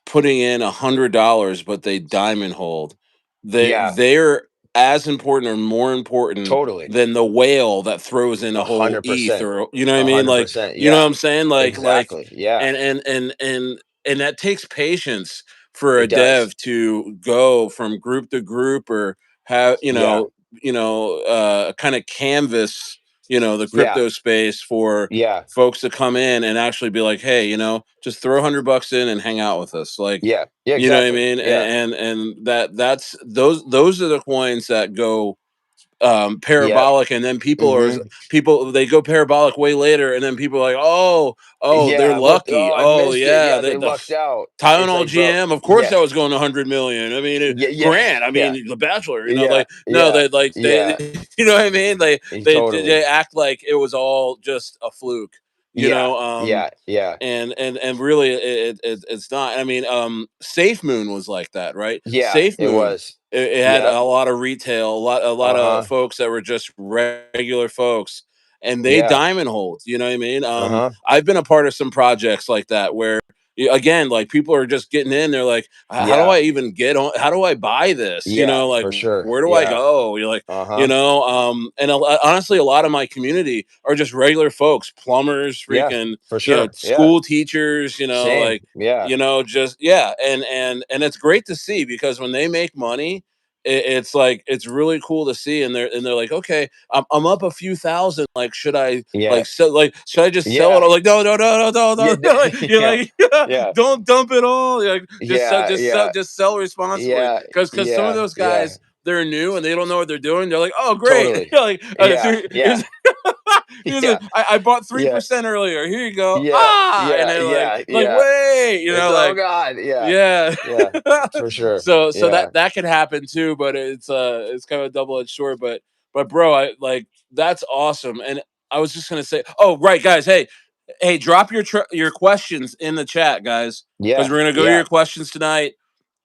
putting in $100, but they diamond hold, yeah, they're as important or more important totally, than the whale that throws in a a whole hundred ETH, percent, or you know what I a mean, hundred like, percent. you know what Yeah, I'm saying, like, exactly. Yeah, and that takes patience for a it does. dev to go from group to group, or have, Yeah, kind of canvas, the yeah, crypto space for yeah, folks to come in and actually be like, hey, just throw $100 in and hang out with us, like, yeah, yeah. you know what I Exactly. mean, Yeah, and that's those are the coins that go yep. parabolic, and then Hmm. people, they go parabolic way later, and then people are like, oh, they're Yeah. What? lucky, Oh, I oh missed it. yeah, Yeah, they lucked out. It's Tylenol like, bro. GM, of course Yeah, that was going to 100 million. I mean, yeah, yeah, Grant, I yeah, mean, The Bachelor, yeah, like, no, yeah, they yeah. you know what I mean? They Totally. act like it was all just a fluke, you Yeah, know. yeah, yeah, And really, it's not. I mean, Safe Moon was like that, right? yeah. Safe It Moon, was. it had Yep. a lot of retail, a lot of Uh-huh. folks that were just regular folks, and they Yeah. diamond hold. You know what I mean? Uh-huh. I've been a part of some projects like that where, again, like, people are just getting in. They're like, how do Yeah. I even get on? How do I buy this? Yeah, Like, for sure. where do I Yeah. go? You're like, Uh-huh. and honestly, a lot of my community are just regular folks, plumbers, Yeah, freaking, for sure. Yeah. school teachers, Same. like, Yeah. just, yeah, and it's great to see, because when they make money, it's like, it's really cool to see, and they're like, okay, I'm up a few thousand, like, should I, Yeah. like, sell, like, should I just sell it? Yeah. I'm like, no, no, no, no, no, Yeah. no. Like, you're Yeah. like, Yeah. don't dump it all. You're like, Yeah. Yeah. just sell responsibly, Yeah. because some of Yeah. those Yeah. guys, they're new and they don't know what they're doing. They're like, oh, great. Totally. You're like, Yeah. so Yeah. Yeah. I bought Yeah. 3% earlier. Here you go. Yeah. Ah, and Yeah. then, Yeah. like, Yeah. wait, It's, oh like, God. Yeah. yeah. Yeah. For sure. So Yeah. that could happen too, but it's kind of a double edged sword. But bro, I like, that's awesome. And I was just gonna say, oh right, guys, hey, drop your questions in the chat, guys, because Yeah. we're gonna go to your Yeah. questions tonight.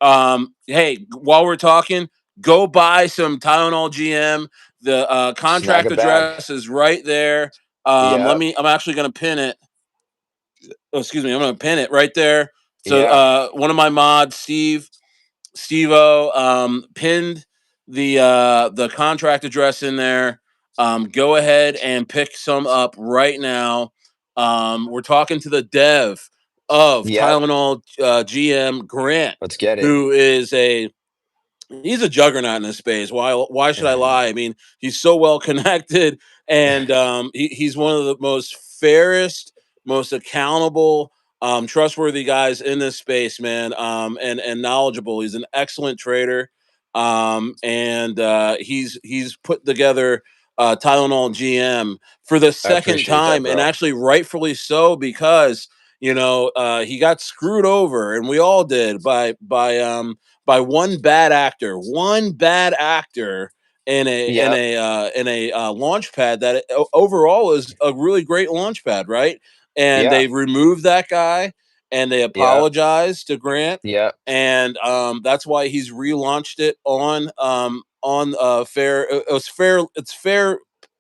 Hey, while we're talking, go buy some Tylenol GM. The Snag contract a bag. address is right there. Yep. I'm actually gonna pin it. Oh, excuse me, I'm gonna pin it right there. So Yeah. one of my mods, Stevo, pinned the contract address in there. Go ahead and pick some up right now. We're talking to the dev of Yep. Tylenol GM, Grant, Let's get it. who is he's a juggernaut in this space. Why should I lie? I mean, he's so well connected, and he's one of the most fairest, most accountable, trustworthy guys in this space, man. And knowledgeable. He's an excellent trader, and he's put together Tylenol GM for the I second appreciate that, time, and bro. actually rightfully so, because he got screwed over, and we all did, by one bad actor, Yep. in a launch pad that overall is a really great launch pad, right? And Yeah. they removed that guy and they Yep. apologized to Grant, Yep. and that's why he's relaunched it on fair. It was fair. It's fair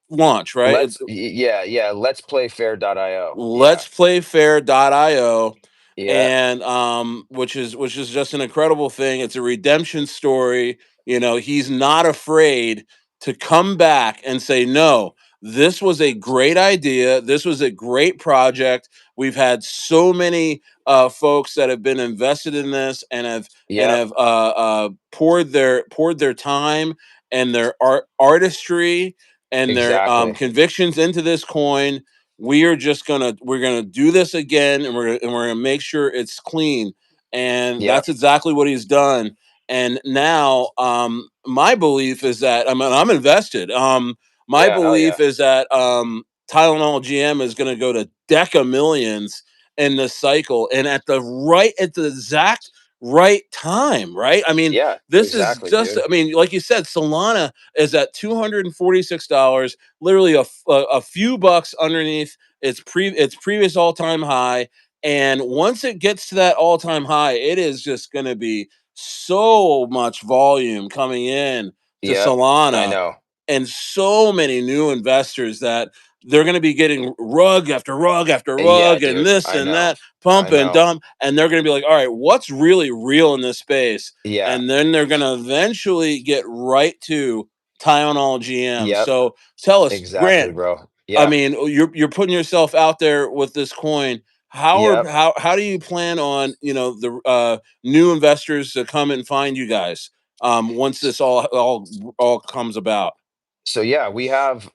launch, right? It's Yeah, yeah. Let's play fair.io. Yeah. Let's Play Fair.io, Yeah. and which is just an incredible thing. It's a redemption story. You know, he's not afraid to come back and say, no, this was a great idea. This was a great project. We've had so many folks that have been invested in this and Yep. have poured their time and their artistry and their Exactly. convictions into this coin. We're gonna do this again, and we're gonna make sure it's clean, and Yep. that's exactly what he's done. And now, my belief is that I'm invested. My Yeah, hell yeah. belief is that Tylenol GM is going to go to Deca Millions in the cycle, and at the exact right time. Right? I mean, Yeah, this is exactly, just. dude. I mean, like you said, Solana is at $246, literally a few bucks underneath its previous all time high. And once it gets to that all time high, it is just going to be so much volume coming in to Yep. I Solana, know. and so many new investors that they're going to be getting rug after rug after Yeah, rug and dude. this I and know. that, pump I and know. dump, and they're going to be like, all right, what's really real in this space? Yeah. And then they're going to eventually get right to Tylenol GM. Yep. So tell us, Exactly, Grant, bro. I Yeah. mean, you're putting yourself out there with this coin. Yep. How do you plan on, the new investors to come and find you guys once this all comes about? So yeah, we have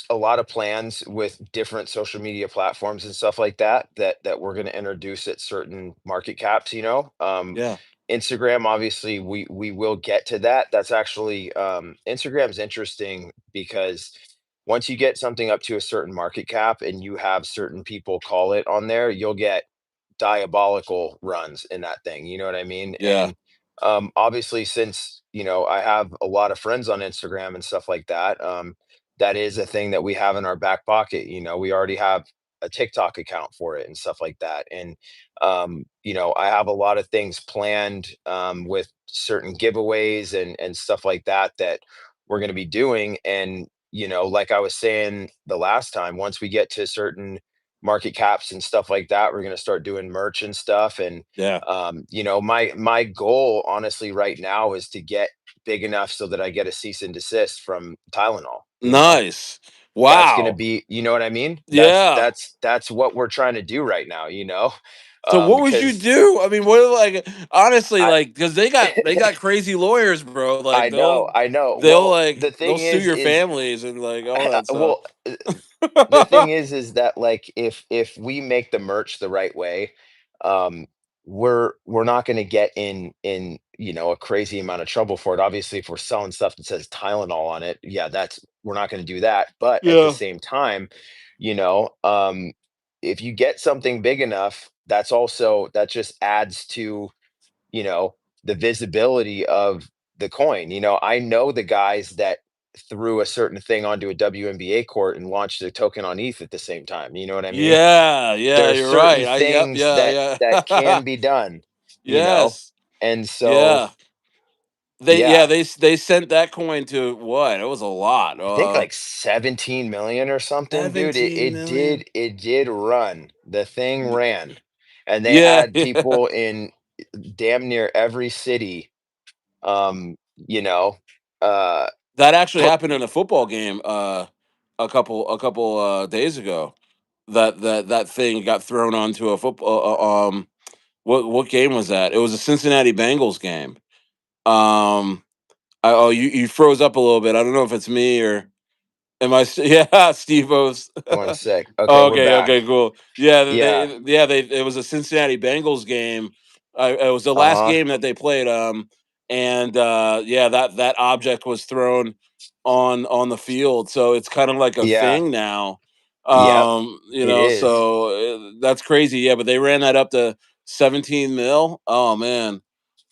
a lot of plans with different social media platforms and stuff like that that we're going to introduce at certain market caps, Yeah, Instagram, obviously we will get to that. That's actually Instagram's interesting because once you get something up to a certain market cap and you have certain people call it on there, you'll get diabolical runs in that thing, you know what I mean? yeah, And obviously, since I have a lot of friends on Instagram and stuff like that, that is a thing that we have in our back pocket. We already have a TikTok account for it and stuff like that. And I have a lot of things planned with certain giveaways and stuff like that we're going to be doing. And like I was saying the last time, once we get to certain market caps and stuff like that, we're going to start doing merch and stuff. And yeah. my goal, honestly, right now is to get big enough so that I get a cease and desist from Tylenol. Nice. That's going to Wow. be, you know what I mean? That's Yeah. that's that's what we're trying to do right now. So what would you Because do? I mean, what like honestly, I like because they got crazy lawyers, bro. Like I know, I know. they'll Well, like the they'll thing sue your is families and like all that stuff. well, the thing is that, like, if we make the merch the right way, um we're not going to get in a crazy amount of trouble for it. Obviously, if we're selling stuff that says Tylenol on it, yeah, that's we're not going to do that. But at the Yeah. same time, you know um if you get something big enough, that just adds to you know, the visibility of the coin. I know the guys that threw a certain thing onto a WNBA court and launched a token on ETH at the same time. You know what I mean? Yeah, There yeah, are you're certain right. Yep, things that yeah. can be done, you know? Yes. And so, Yeah. yeah, They sent that coin to what? It was a lot. I think like 17 million or something, dude. It, 17 it million. did it did run. The thing Y- ran. And they Yeah, had yeah. people in damn near every city, you know, uh That actually put happened in a football game a couple days ago. That thing got thrown onto a football what game was that? It was a Cincinnati Bengals game. Um you froze up a little bit. I don't know if it's me or am I yeah, Steve O's. 1 sec. Okay, we're Okay, back. okay, cool. Yeah. They it was a Cincinnati Bengals game. It was the last Uh-huh. game that they played. And yeah, that object was thrown on the field, so it's kind of like a Yeah. thing now. Yep. It is. So that's crazy. Yeah, but they ran that up to 17 mil. Oh man.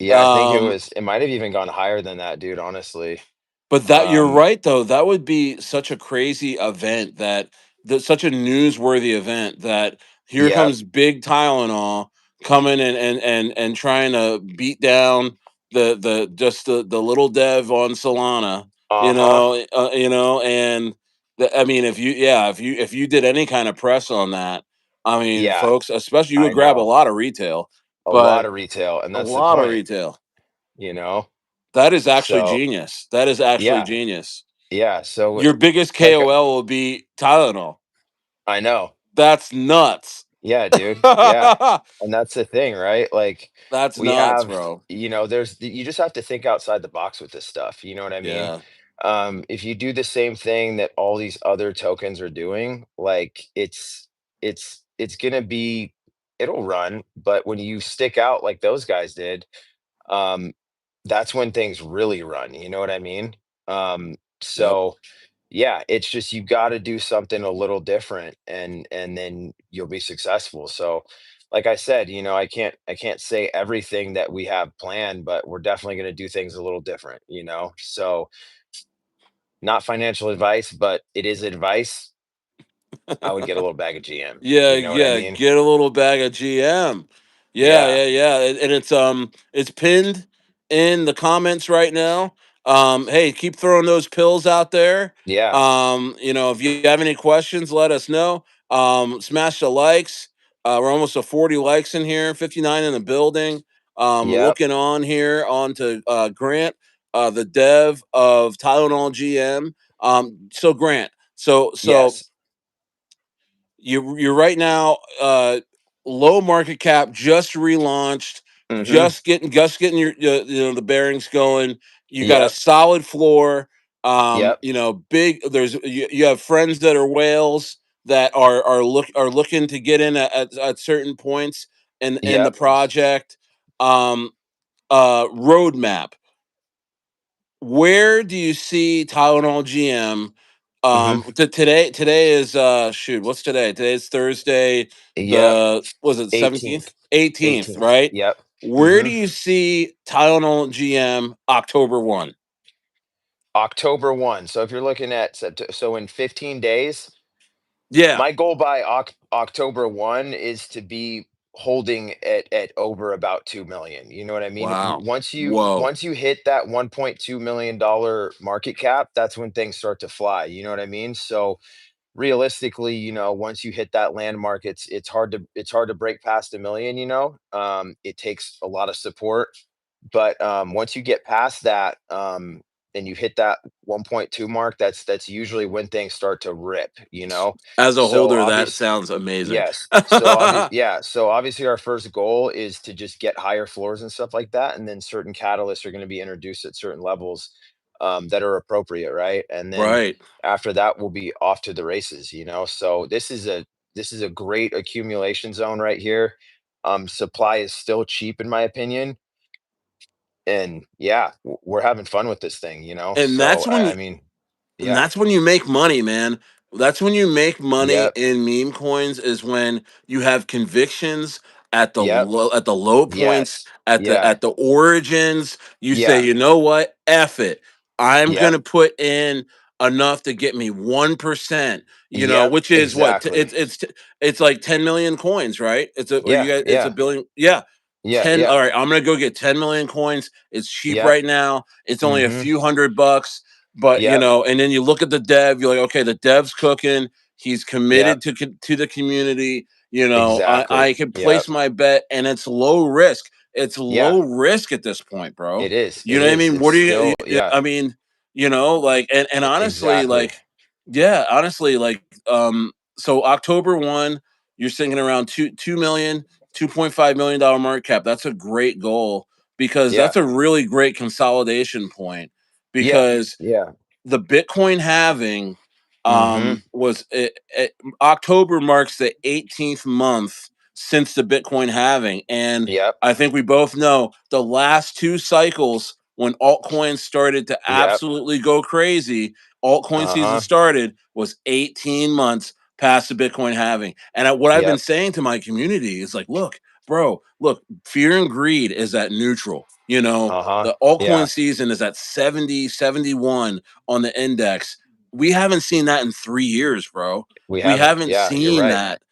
Yeah, I think Um, it might have even gone higher than that, dude, honestly. But that you're Um, right though, that would be such a crazy event that such a newsworthy event that here yep. comes big Tylenol coming and trying to beat down the just the little dev on Solana, Uh-huh. and I mean if you did any kind of press on that, I mean Yeah, folks, especially you would I grab a know. lot of retail, A lot but of retail, and a that's the lot of point, retail. you know? That is actually So, genius. That is actually yeah, genius. yeah, so, Your biggest like, KOL will be Tylenol. I know. That's nuts. Yeah, dude. Yeah. And that's the thing, right? Like That's we nuts, have, bro. you just have to think outside the box with this stuff. You know what I mean? Yeah. If you do the same thing that all these other tokens are doing, like it's gonna be it'll run, but when you stick out like those guys did, um, that's when things really run. You know what I mean? Yep. So yeah, it's just you got to do something a little different, and then you'll be successful. So like I said, I can't say everything that we have planned, but we're definitely going to do things a little different. So not financial advice, but it is advice. I would get a little bag of GM. Yeah, You know what I yeah, mean? get a little bag of GM. Yeah, Yeah. yeah, yeah, and it's pinned in the comments right now. Hey, keep throwing those pills out there. Yeah. If you have any questions, let us know. Smash the likes. We're almost to 40 likes in here, 59 in the building. Yep. Looking on here on to Grant, the dev of Tylenol GM. So Grant, so Yes. you're right now low market cap, just relaunched, Mhm. just getting your the bearings going. You got a Yep. solid floor. Yep. Big. You have friends that are whales that are looking to get in at certain points in the Yep. project. Um, Roadmap, where do you see Tylenol GM? Mhm. Today is shoot, what's today? Today is Thursday, Yep. the was it 17th? 18th. 18th, 18th. right? Yep. Where do Mhm. you see Tylenol GM October 1? October 1. So if you're looking at so in 15 days, Yeah. my goal by October 1 is to be holding at over about 2 million. You know what I mean? Wow. Once you Whoa. once you hit that 1.2 million dollar market cap, that's when things start to fly. You know what I mean? So realistically, once you hit that landmark, it's hard to break past a million. It takes a lot of support, but once you get past that, and you hit that 1.2 mark, that's usually when things start to rip. As a So holder, that obvious sounds amazing. Yes. So obvious yeah, so obviously our first goal is to just get higher floors and stuff like that, and then certain catalysts are going to be introduced at certain levels, that are appropriate, right? And then Right. after that we'll be off to the races. So this is a great accumulation zone right here. Supply is still cheap in my opinion, and yeah, we're having fun with this thing. And So that's when I you mean, And yeah. that's when you make money, man. That's when you make money Yep. in meme coins is when you have convictions Yep. at the low points, Yes. Yeah. at the origins. You say, Yeah. you know what? F it. I'm Yep. gonna put in enough to get me 1%, Yep. which is what Exactly. it's like 10 million coins, right? Yeah. It's a Yeah. billion. Yeah. Yeah. 10. Yeah. All right, I'm gonna go get 10 million coins. It's cheap Yep. right now. It's only a Mhm. few $100, but Yep. and then you look at the dev, you're like, okay, the dev's cooking. He's Yep. committed to the community. I Exactly. can Yep. place my bet, and it's low risk. It's Yeah. low risk at this point, bro. It is. You It know what I is. mean? It's What do you? still, yeah. I mean, like, and honestly, Exactly. like, yeah, honestly, like, so October 1, you're thinking around 2.5 million dollar market cap. That's a great goal because Yeah. that's a really great consolidation point Yeah. because Yeah. the Bitcoin halving Mhm. October marks the 18th month since the Bitcoin halving. And Yep. I think we both know the last two cycles when altcoins started to Yep. absolutely go crazy, altcoin season Uh-huh. started was 18 months past the Bitcoin halving. And what I've been Yep. saying to my community is like, look, bro, look, fear and greed is at neutral. Uh-huh. The altcoin Yeah. season is at 70, 71 on the index. We haven't seen that in 3 years, bro. We We haven't. haven't Yeah, you're seen right. that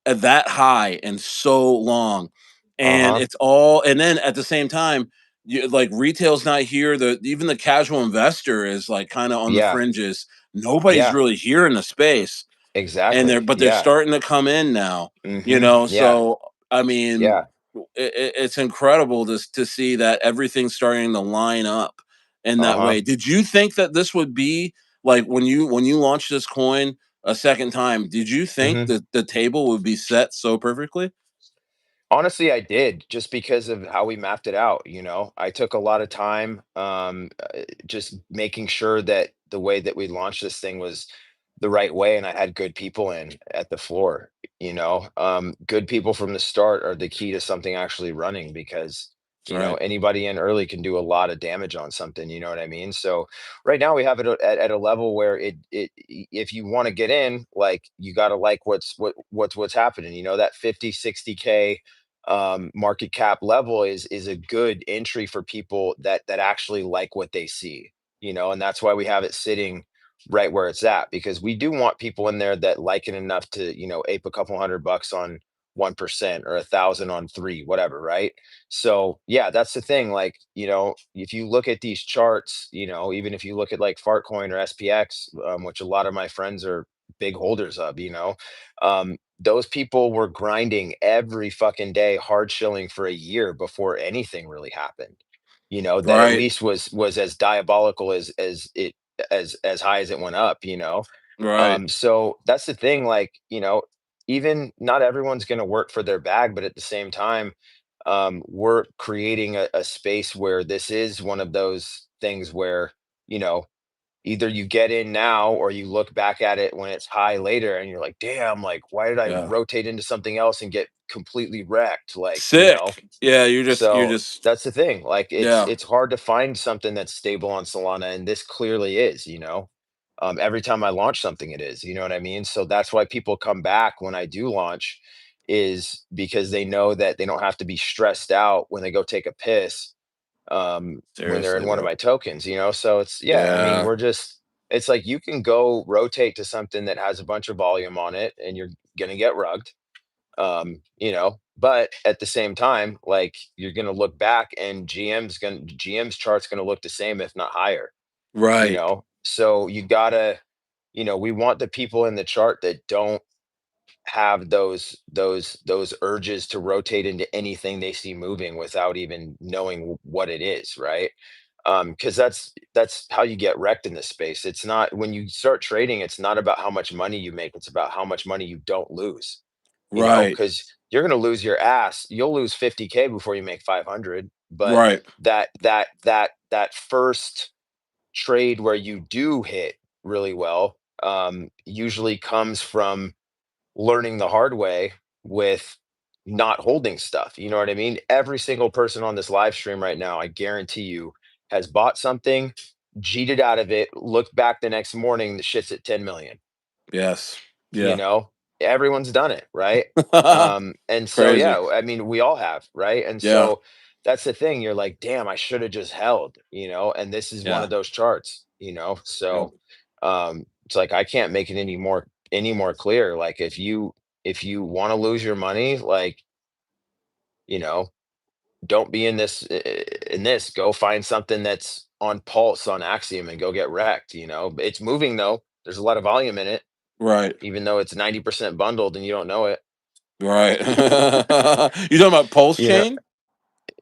at that high in so long. And Uh-huh. it's all, and then at the same time, like retail's not here. Even the casual investor is like kind of on the Yeah. fringes. Nobody's Yeah. really here in the space, and Exactly. they're Yeah. starting to come in now. Yeah. So I mean, Yeah. it's incredible to see that everything's starting to line up in that Uh-huh. way. Did you think that this would be like when you launched this coin a second time? Did you think Mhm. that the table would be set so perfectly? Honestly, I did, just because of how we mapped it out, you know? I took a lot of time, just making sure that the way that we launched this thing was the right way, and I had good people in at the floor, you know? Good people from the start are the key to something actually running, because, Right, anybody in early can do a lot of damage on something, you know what I mean? So right now we have it at a level where if you want to get in, like, you got to like what's happening, that 50, 60K market cap level is a good entry for people that actually like what they see, and that's why we have it sitting right where it's at, because we do want people in there that like it enough to, ape a couple $100 on 1% or 1,000 on three, whatever, right? So yeah, that's the thing. Like, if you look at these charts, even if you look at like Fartcoin or SPX, which a lot of my friends are big holders of, those people were grinding every fucking day, hard shilling for a year before anything really happened. That at right, least was as diabolical as high as it went up. right. So that's the thing. Like, even not everyone's going to work for their bag, but at the same time, we're creating a space where this is one of those things where, you know either you get in now or you look back at it when it's high later and you're like, damn, like, why did I Yeah, rotate into something else and get completely wrecked? Like, sick. Yeah, you're so just that's the thing. Like, it's yeah, it's hard to find something that's stable on Solana, and this clearly is, every time I launch something, it is, you know what I mean? So that's why people come back when I do launch, is because they know that they don't have to be stressed out when they go take a piss, when they're in seriously, one of bro. my tokens, so it's, yeah, I mean, Yeah, it's like you can go rotate to something that has a bunch of volume on it and you're gonna get rugged. But at the same time, like, you're gonna look back and GM's chart's gonna look the same, if not higher, right, so you gotta, we want the people in the chart that don't have those urges to rotate into anything they see moving without even knowing what it is, right? Because that's how you get wrecked in this space. It's not, when you start trading, it's not about how much money you make, it's about how much money you don't lose, right, because you're going to lose your ass. You'll lose 50K before you make 500, but right, that first trade where you do hit really well, usually comes from learning the hard way with not holding stuff. You know what I mean? Every single person on this live stream right now, I guarantee you, has bought something, cheated out of it, looked back the next morning, the shit's at 10 million. yes, You yeah. know, everyone's done it, right? And so, Crazy. yeah, I mean, we all have, right? And Yeah, so that's the thing. You're like, damn, I should have just held, and this is one yeah, of those charts, yep, so it's like, I can't make it any more clear. Like, if you want to lose your money, like, you know, don't be in this. Go find something that's on Pulse, on Axiom, and go get wrecked. It's moving though. There's a lot of volume in it, right, even though it's 90% bundled and you don't know it. right. You talking about Pulse You know, Chain?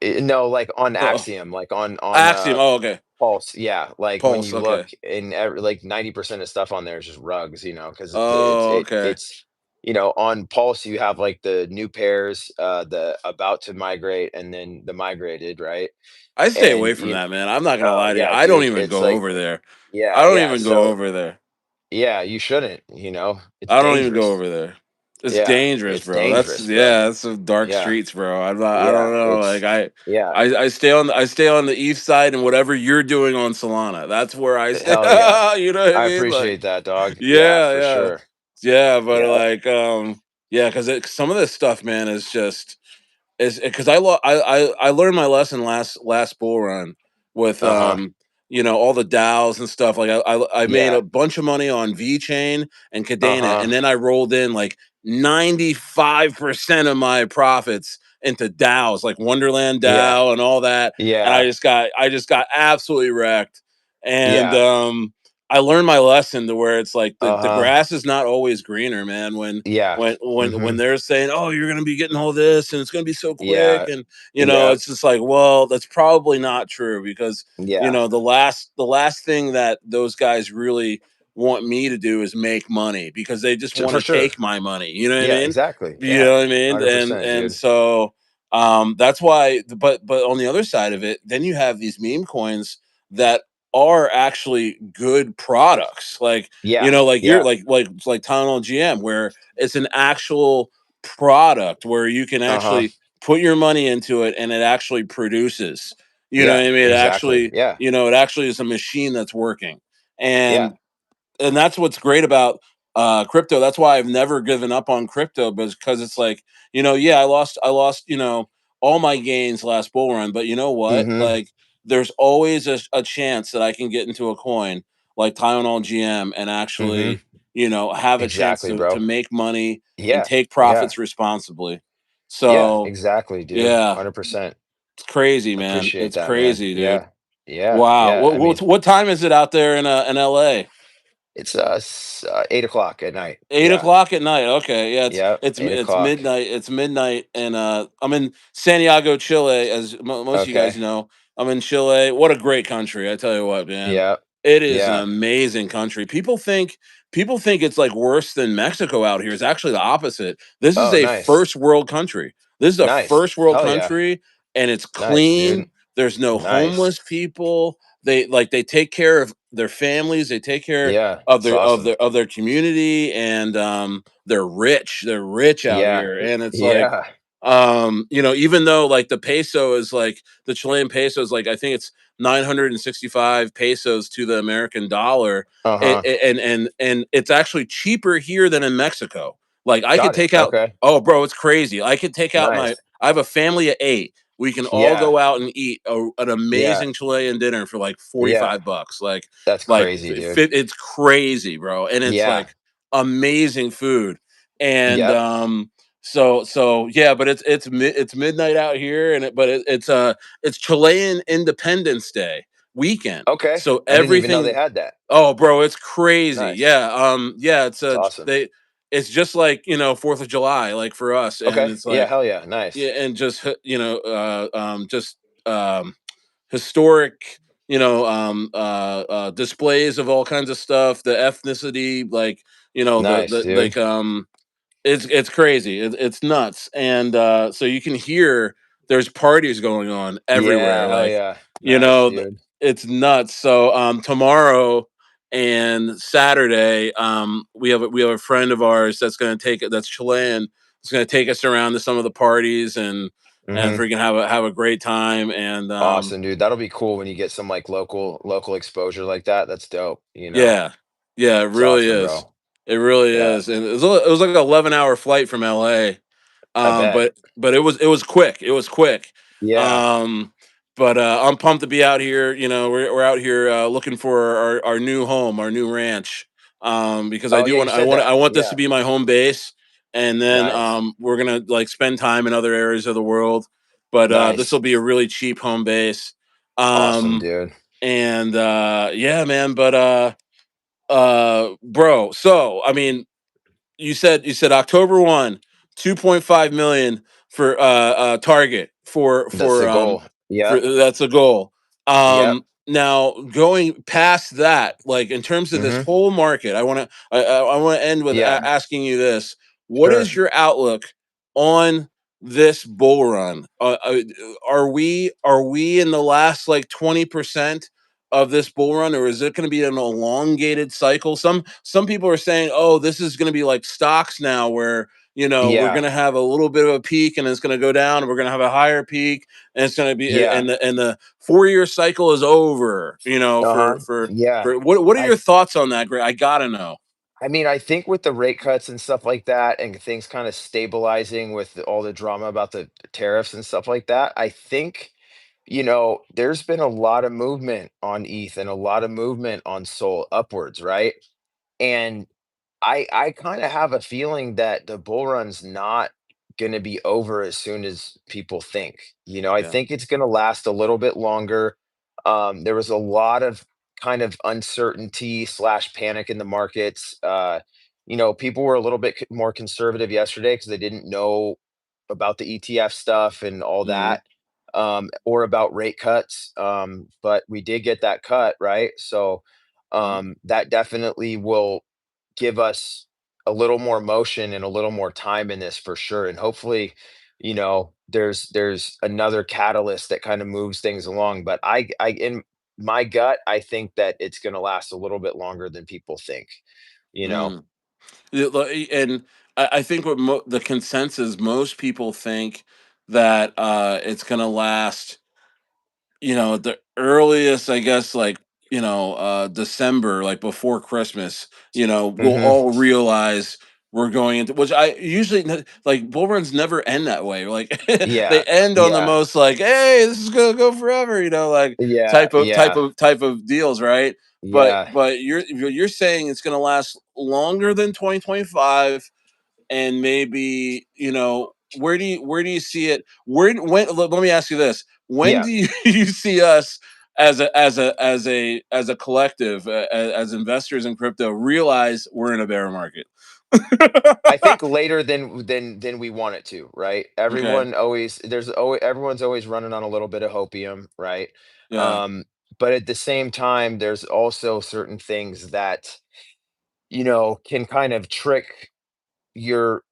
no, like on Oh, Axiom, like on Axiom. Oh, okay. Pulse. Yeah, like when Pulse. you look, Okay. and like 90% of stuff on there is just rugs, because it's Oh, it okay. it's on Pulse you have like the new pairs, the about to migrate, and then the migrated, right? I stay And away from that, man. I'm not gonna oh lie to you. yeah, I don't dude, even it's go like, over there. I yeah, don't yeah. even go So over there. yeah, you shouldn't. It's I don't even go dangerous. over there. It's Yeah, dangerous, it's bro. That's dangerous, bro. yeah, that's some dark Yeah, streets, bro. I'm not, I don't yeah, know. Like yeah. I stay on the east side, and whatever you're doing on Solana, that's where I stay. Hell yeah. You know what I I mean? Like, appreciate that, dog. Yeah, yeah, for yeah, sure. yeah. But Yeah. like, yeah, because some of this stuff, man, is just. is because I learned my lesson last bull run with Uh-huh. all the DAOs and stuff. Like I made Yeah. a bunch of money on V Chain and Cadena, Uh-huh. and then I rolled in like 95% of my profits into DAOs, like Wonderland Yeah. DAO and all that. And Yeah. I just got absolutely wrecked. And Yeah. I learned my lesson to where it's like the Uh-huh. grass is not always greener, man. Yeah. When Mhm. they're saying, "Oh, you're gonna be getting all this and it's gonna be so quick," Yeah. and Yep. it's just like, well, that's probably not true because Yeah. the last thing that those guys really want me to do is make money because they just want For to sure. take my money. You know what I Yeah, mean? exactly. You Yeah. know what I mean? And 100%, and dude. so that's why. But on the other side of it, then you have these meme coins that are actually good products, like Yeah. like you're Yeah. like Tylenol GM, where it's an actual product where you can Uh-huh. actually put your money into it and it actually produces. You know what Yeah, I mean? exactly. Yeah. It actually is a machine that's working. Yeah. And that's what's great about crypto. That's why I've never given up on crypto, because it's like, yeah, I lost, all my gains last bull run, but you know what? Mhm. Like there's always a chance that I can get into a coin like Tylenol GM and Mhm. actually, have a chance Exactly, to bro. make money and Yeah. take Yeah. profits responsibly. Yeah, So exactly, dude. yeah, 100%. it's crazy, man. Appreciate It's that, man. crazy, dude. Yeah. Yeah. Wow. Yeah. What I what mean, what time is it out there in LA? it's 8 o'clock at night. Eight Yeah. o'clock at night. Okay, yeah, it's Yep. it's Eight it's o'clock. midnight. It's midnight, and I'm in Santiago, Chile, as most of you guys Okay. know. I'm in Chile. What a great country! I tell you what, man, Yeah. it is an Yeah. amazing country. People think it's like worse than Mexico out here. It's actually the opposite. This is Oh, a nice. first world country. This is a Nice. first world Hell yeah. country, and it's Nice, dude. clean. There's no Nice. homeless people. They take care of their families. They take care Yeah. of It's their of awesome. their of their community, and they're rich. They're rich out Yeah. here, and it's like, Yeah. even though like the peso is like the Chilean peso is like, I think it's 965 pesos to the American dollar. Uh-huh. And it's actually cheaper here than in Mexico. Like I could Got it. take out, Okay. oh bro, it's crazy. I could take out Nice. I have a family of 8. We can all Yeah. go out and eat an Yeah. amazing Chilean dinner for like Yeah. 45 bucks. That's crazy, dude. It's crazy, bro. And it's Yeah. like amazing food. And Yep. so yeah, but it's midnight out here, and it's Chilean Independence Day weekend. Okay. So I didn't even know they everything, had that. oh bro, it's crazy. Nice. Yeah, It's awesome. it's just like, 4th of July, like for us, and Okay. it's Yeah, like, hell yeah. Nice. yeah, and just um historic, displays of all kinds of stuff, the ethnicity, like, Nice, the dude. like it's crazy. It's nuts, and so you can hear there's parties going on Yeah, everywhere. hell Like, yeah. you Nice, know, th- dude. it's nuts. So tomorrow and Saturday, we have a friend of ours that's Chilean. It's going to take us around to some of the parties, and Mhm. freaking have a great time. And Awesome, dude. That'll be cool when you get some like local exposure like that. That's dope, you know. yeah, yeah, it It's really awesome, is. bro. It really Yeah. is, and it was like an 11-hour flight from LA. I bet. But it was quick. It was quick. Yeah. Um, but I'm pumped to be out here. We're out here looking for our new home, our new ranch. Because I Oh do yeah, you want I said want I that. want this to Yeah. be my home base, and then Nice. we're gonna like spend time in other areas of the world. But this will Nice. be a really cheap home base. Awesome, Um, dude. and yeah, man. But bro. So I mean, you said October 1, 2.5 million for target That's the goal. for Yep. that's a goal. Yep. Now going past that, like in terms of this Mhm. whole market, I want to end with Yeah. asking you this: what Sure. is your outlook on this bull run? Are we in the last like 20% of this bull run, or is it going to be an elongated cycle? Some people are saying, oh, this is going to be like stocks now, where we're Yeah. going to have a little bit of a peak and it's going to go down, and we're going to have a higher peak, and it's going to be, Yeah. and the 4-year cycle is over. Uh-huh. For Yeah. what are I your thoughts on that, Greg? I gotta know. I mean, I think with the rate cuts and stuff like that, and things kind of stabilizing with all the drama about the tariffs and stuff like that, I think, there's been a lot of movement on ETH and a lot of movement on Sol upwards, right? And I kind of have a feeling that the bull run's not going to be over as soon as people think. I Yeah. think it's going to last a little bit longer. There was a lot of kind of uncertainty slash panic in the markets. People were a little bit more conservative yesterday because they didn't know about the ETF stuff and all Mhm. that, or about rate cuts. But we did get that cut, right? So Mhm. that definitely will give us a little more motion and a little more time in this for sure. And hopefully, there's another catalyst that kind of moves things along. But I in my gut, I think that it's going to last a little bit longer than people think. You know. Mm. And I think what the consensus, most people think that it's going to last, the earliest, I guess, like, December, like before Christmas, we'll Hmm. all realize we're going into, which I usually like, bull runs never end that way. Like Yeah. they end on the Yeah. most like, hey, this is gonna go forever, like Yeah. type of deals, right? But Yeah. you're saying it's gonna last longer than 2025, and maybe, where do you see it, let me ask you this: when Yeah. do you, you see us as a collective, as investors in crypto, realize we're in a bear market? I think later than we want it to, right? Okay. Everyone's always running on a little bit of hopium, right? Yeah. Um, but at the same time, there's also certain things that can kind of trick your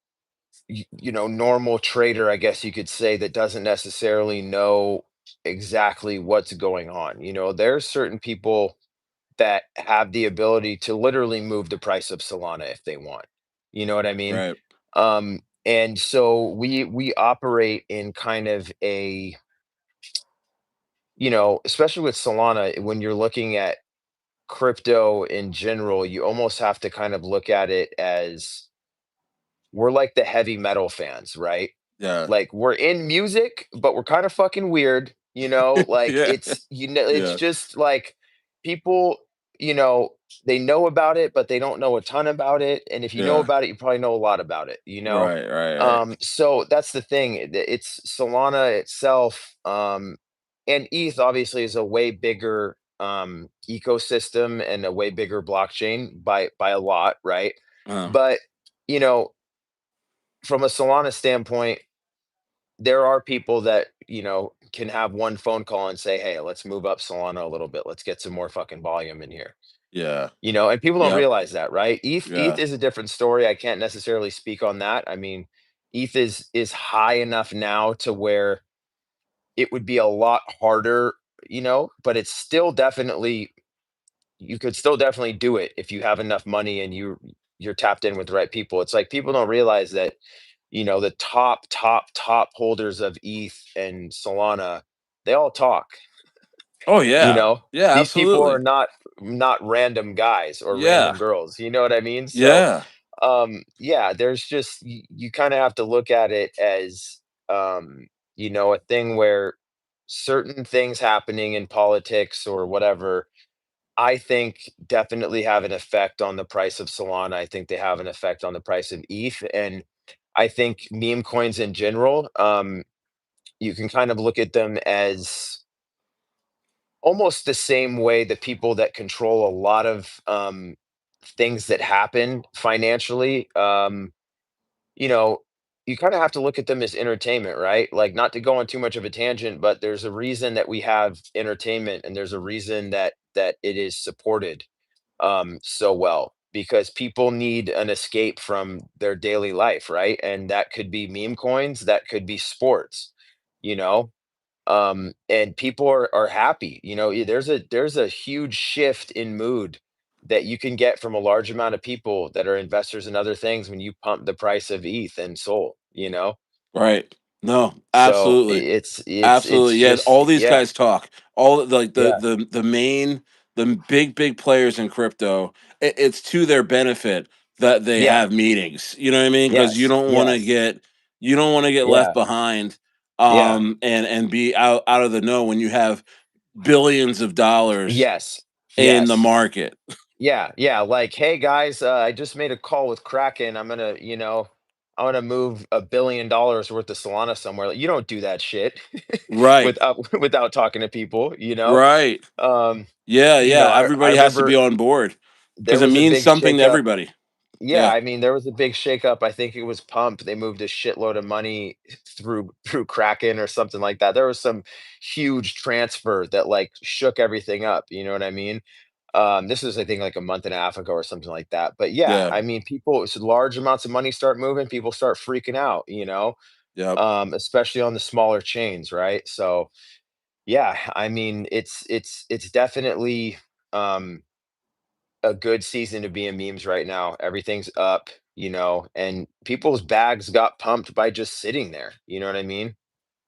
normal trader, I guess you could say, that doesn't necessarily know exactly what's going on. There's certain people that have the ability to literally move the price of Solana if they want. You know what I mean? Right. And so we operate in kind of a, especially with Solana, when you're looking at crypto in general, you almost have to kind of look at it as we're like the heavy metal fans, right? Yeah. Like we're in music, but we're kind of fucking weird, like Yeah. it's Yeah. just like people, you know, they know about it, but they don't know a ton about it. And if you know Yeah. about it, you probably know a lot about it. Right. Right. Right. So that's the thing. It's Solana itself, and ETH obviously is a way bigger ecosystem and a way bigger blockchain by a lot, right? uh, But you know, from a Solana standpoint, there are people that, can have one phone call and say, "Hey, let's move up Solana a little bit. Let's get some more fucking volume in here." yeah. And people don't Yep. realize that, right? ETH Yeah. is a different story. I can't necessarily speak on that. I mean, ETH is high enough now to where it would be a lot harder, but it's still definitely you could still definitely do it if you have enough money and you're tapped in with the right people. It's like people don't realize that the top holders of ETH and Solana, they all talk. Oh You yeah. know, Yeah. these people are Absolutely. not random guys or Yeah. random girls. You know what I mean? So, Yeah. yeah, there's just you kind of have to look at it as a thing where certain things happening in politics or whatever, I think definitely have an effect on the price of Solana. I think they have an effect on the price of ETH, and I think meme coins in general, you can kind of look at them as almost the same way that people that control a lot of things that happen financially. You know, you kind of have to look at them as entertainment, right? Like, not to go on too much of a tangent, but there's a reason that we have entertainment, and there's a reason that it is supported so well, because people need an escape from their daily life, right? And that could be meme coins, that could be sports, you know. And people are happy. There's a huge shift in mood that you can get from a large amount of people that are investors in other things when you pump the price of ETH and Sol. Right. No, So absolutely. it's Absolutely. Yeah, just all these yeah. guys talk. All like Yeah. the big players in crypto, it's to their benefit that they Yeah. have meetings. You know what I mean? Because Yes. Yes. you don't want to get left Yeah. behind, Yeah. and be out of the know when you have billions of dollars Yes. in the Yes. market. Yeah, yeah, like, "Hey, guys, I just made a call with Kraken. I'm gonna move $1 billion worth of Solana somewhere." Like, you don't do that shit Right. without without talking to people, you know? Right. Um, Yeah, yeah. I Everybody has to be remember on board there because it was a means big something to shakeup. everybody. Yeah, Yeah. I mean, there was a big shakeup. I think it was Pump. They moved a shitload of money through Kraken or something like that. There was some huge transfer that, like, shook everything up, you know what I mean? This was, I think, like a month and a half ago or something like that. But yeah, Yeah. I mean, people, so large amounts of money start moving, people start freaking out, Yep. especially on the smaller chains, right? So yeah, I mean, it's definitely um a good season to be in memes right now. Everything's up, and people's bags got pumped by just sitting there. You know what I mean?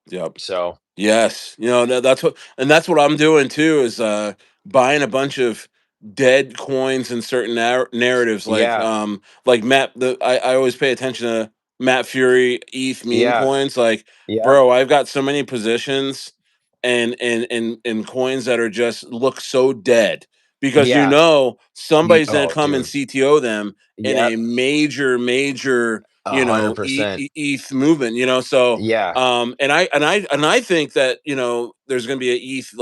Yep. So Yes, that's what I'm doing too is buying a bunch of dead coins in certain narratives yeah, like I always pay attention to Matt Fury ETH meme yeah, coins like yep, bro, I've got so many positions and coins that are just look so dead because yeah. somebody's going to Oh, come and dude. CTO them in a Yep. major A hundred percent. ETH movement, so Yeah. and I think that there's going to be a ETH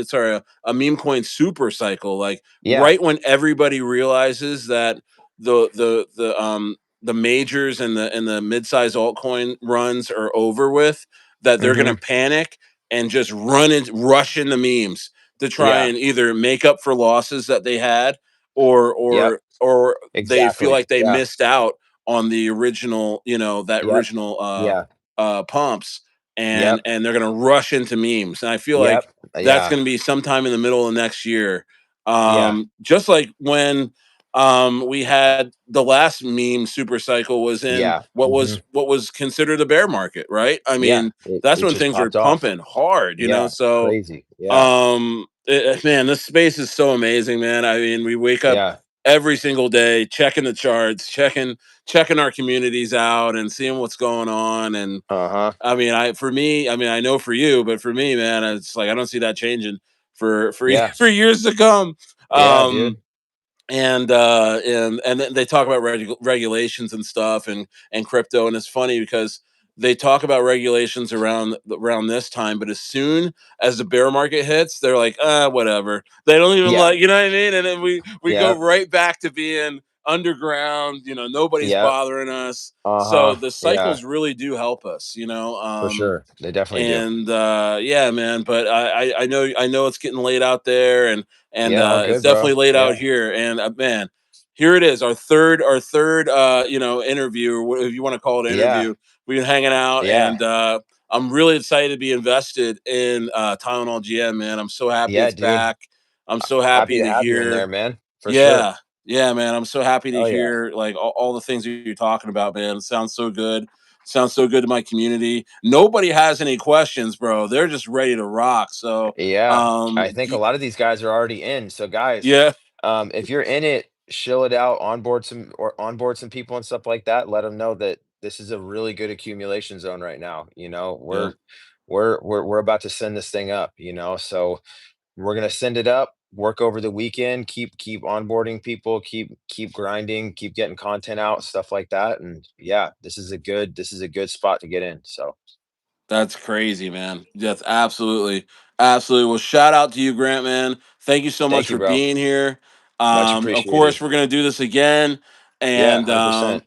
it's sorry a meme coin super cycle like Yeah. right when everybody realizes that the majors and the mid-size altcoin runs are over with, that they're going to Mhm. panic and just rush into memes to try Yeah. and either make up for losses that they had, or Yep. they feel Exactly. like they Yeah. missed out on the original, that Yep. original Yeah. pumps, and Yep. they're gonna rush into memes. And I feel like Yep. that's Yeah. gonna be sometime in the middle of next year. Yeah. Just like when we had the last meme super cycle was in Yeah. Mhm. what was considered a bear market, right? I Yeah. mean, It that's it when just things were popped off. pumping hard, Yeah. so Crazy. Yeah. man, this space is so amazing, man. I mean, we wake up Yeah. every single day checking the charts, checking our communities out and seeing what's going on. And Uh-huh. I mean, I mean, I know for you, but for me, man, it's like I don't see that changing for Yeah. for years to come. Yeah, Um dude. and then they talk about regulations and stuff and crypto, and it's funny because they talk about regulations around this time, but as soon as the bear market hits, they're like, whatever. They don't even Yeah. like, you know what I mean? And then we go Yep. right back to being underground. Nobody's Yep. bothering us. So Uh-huh. the Yeah. cycles really do help us. For sure. They definitely do. And yeah, man, but I know it's getting late out there, and Yeah, all it's good, bro. definitely late out Yeah. here. And man, here it is, our third interview, or if you want to call it Yeah. interview. We've been hanging out, Yeah. and I'm really excited to be invested in Tylenol GM, man. I'm so happy Yeah, it's dude. back. I'm so Happy happy to to have you in there, hear. man. For sure. Yeah. Yeah, man. I'm so happy to Oh yeah. hear like all the things that you're talking about, man. It sounds so good. Sounds so good to my community. Nobody has any questions, bro. They're just ready to rock. So, Yeah. I think a y- lot of these guys are already in. So guys, yeah, if you're in it, shill it out, onboard some people and stuff like that. Let them know that this is a really good accumulation zone right now. yeah, We're about to send this thing up, so we're gonna send it up, work over the weekend, keep onboarding people, keep grinding, keep getting content out, stuff like that. And yeah, this is a good spot to get in. So that's crazy, man. That's absolutely, absolutely. Well, shout out to you, Grant, man. Thank you so much thank you, for bro. being here. Much Of appreciated. course, we're gonna do this again, Yeah, and 100%.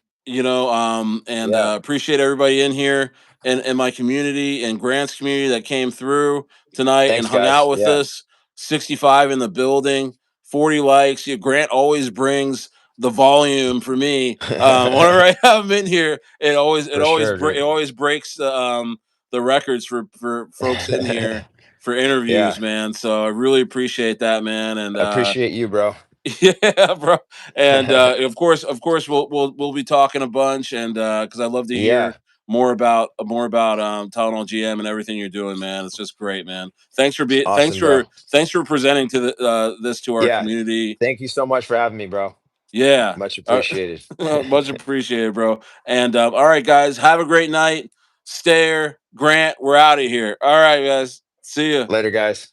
Yeah. appreciate everybody in here in my community and Grant's community that came through tonight and Thanks, hung out guys. with Yeah. us. 65 in the building, 40 likes. Yeah, Grant always brings the volume for me. Whenever I have him in here, For sure, it dude. always breaks the records for folks in here for interviews, Yeah. man. So I really appreciate that, man. And Appreciate you, bro. yeah, bro. And of course, we'll be talking a bunch, and because I love to Yeah. hear more about Tylenol GM and everything you're doing, man. It's just great, man. Awesome, bro. Thanks for presenting to this to our Yeah. community. Thank you so much for having me, bro. Yeah. Much appreciated. Much appreciated, bro. And all right, guys, have a great night. Stayer, Grant, we're out of here. All right, guys. See ya. Later, guys.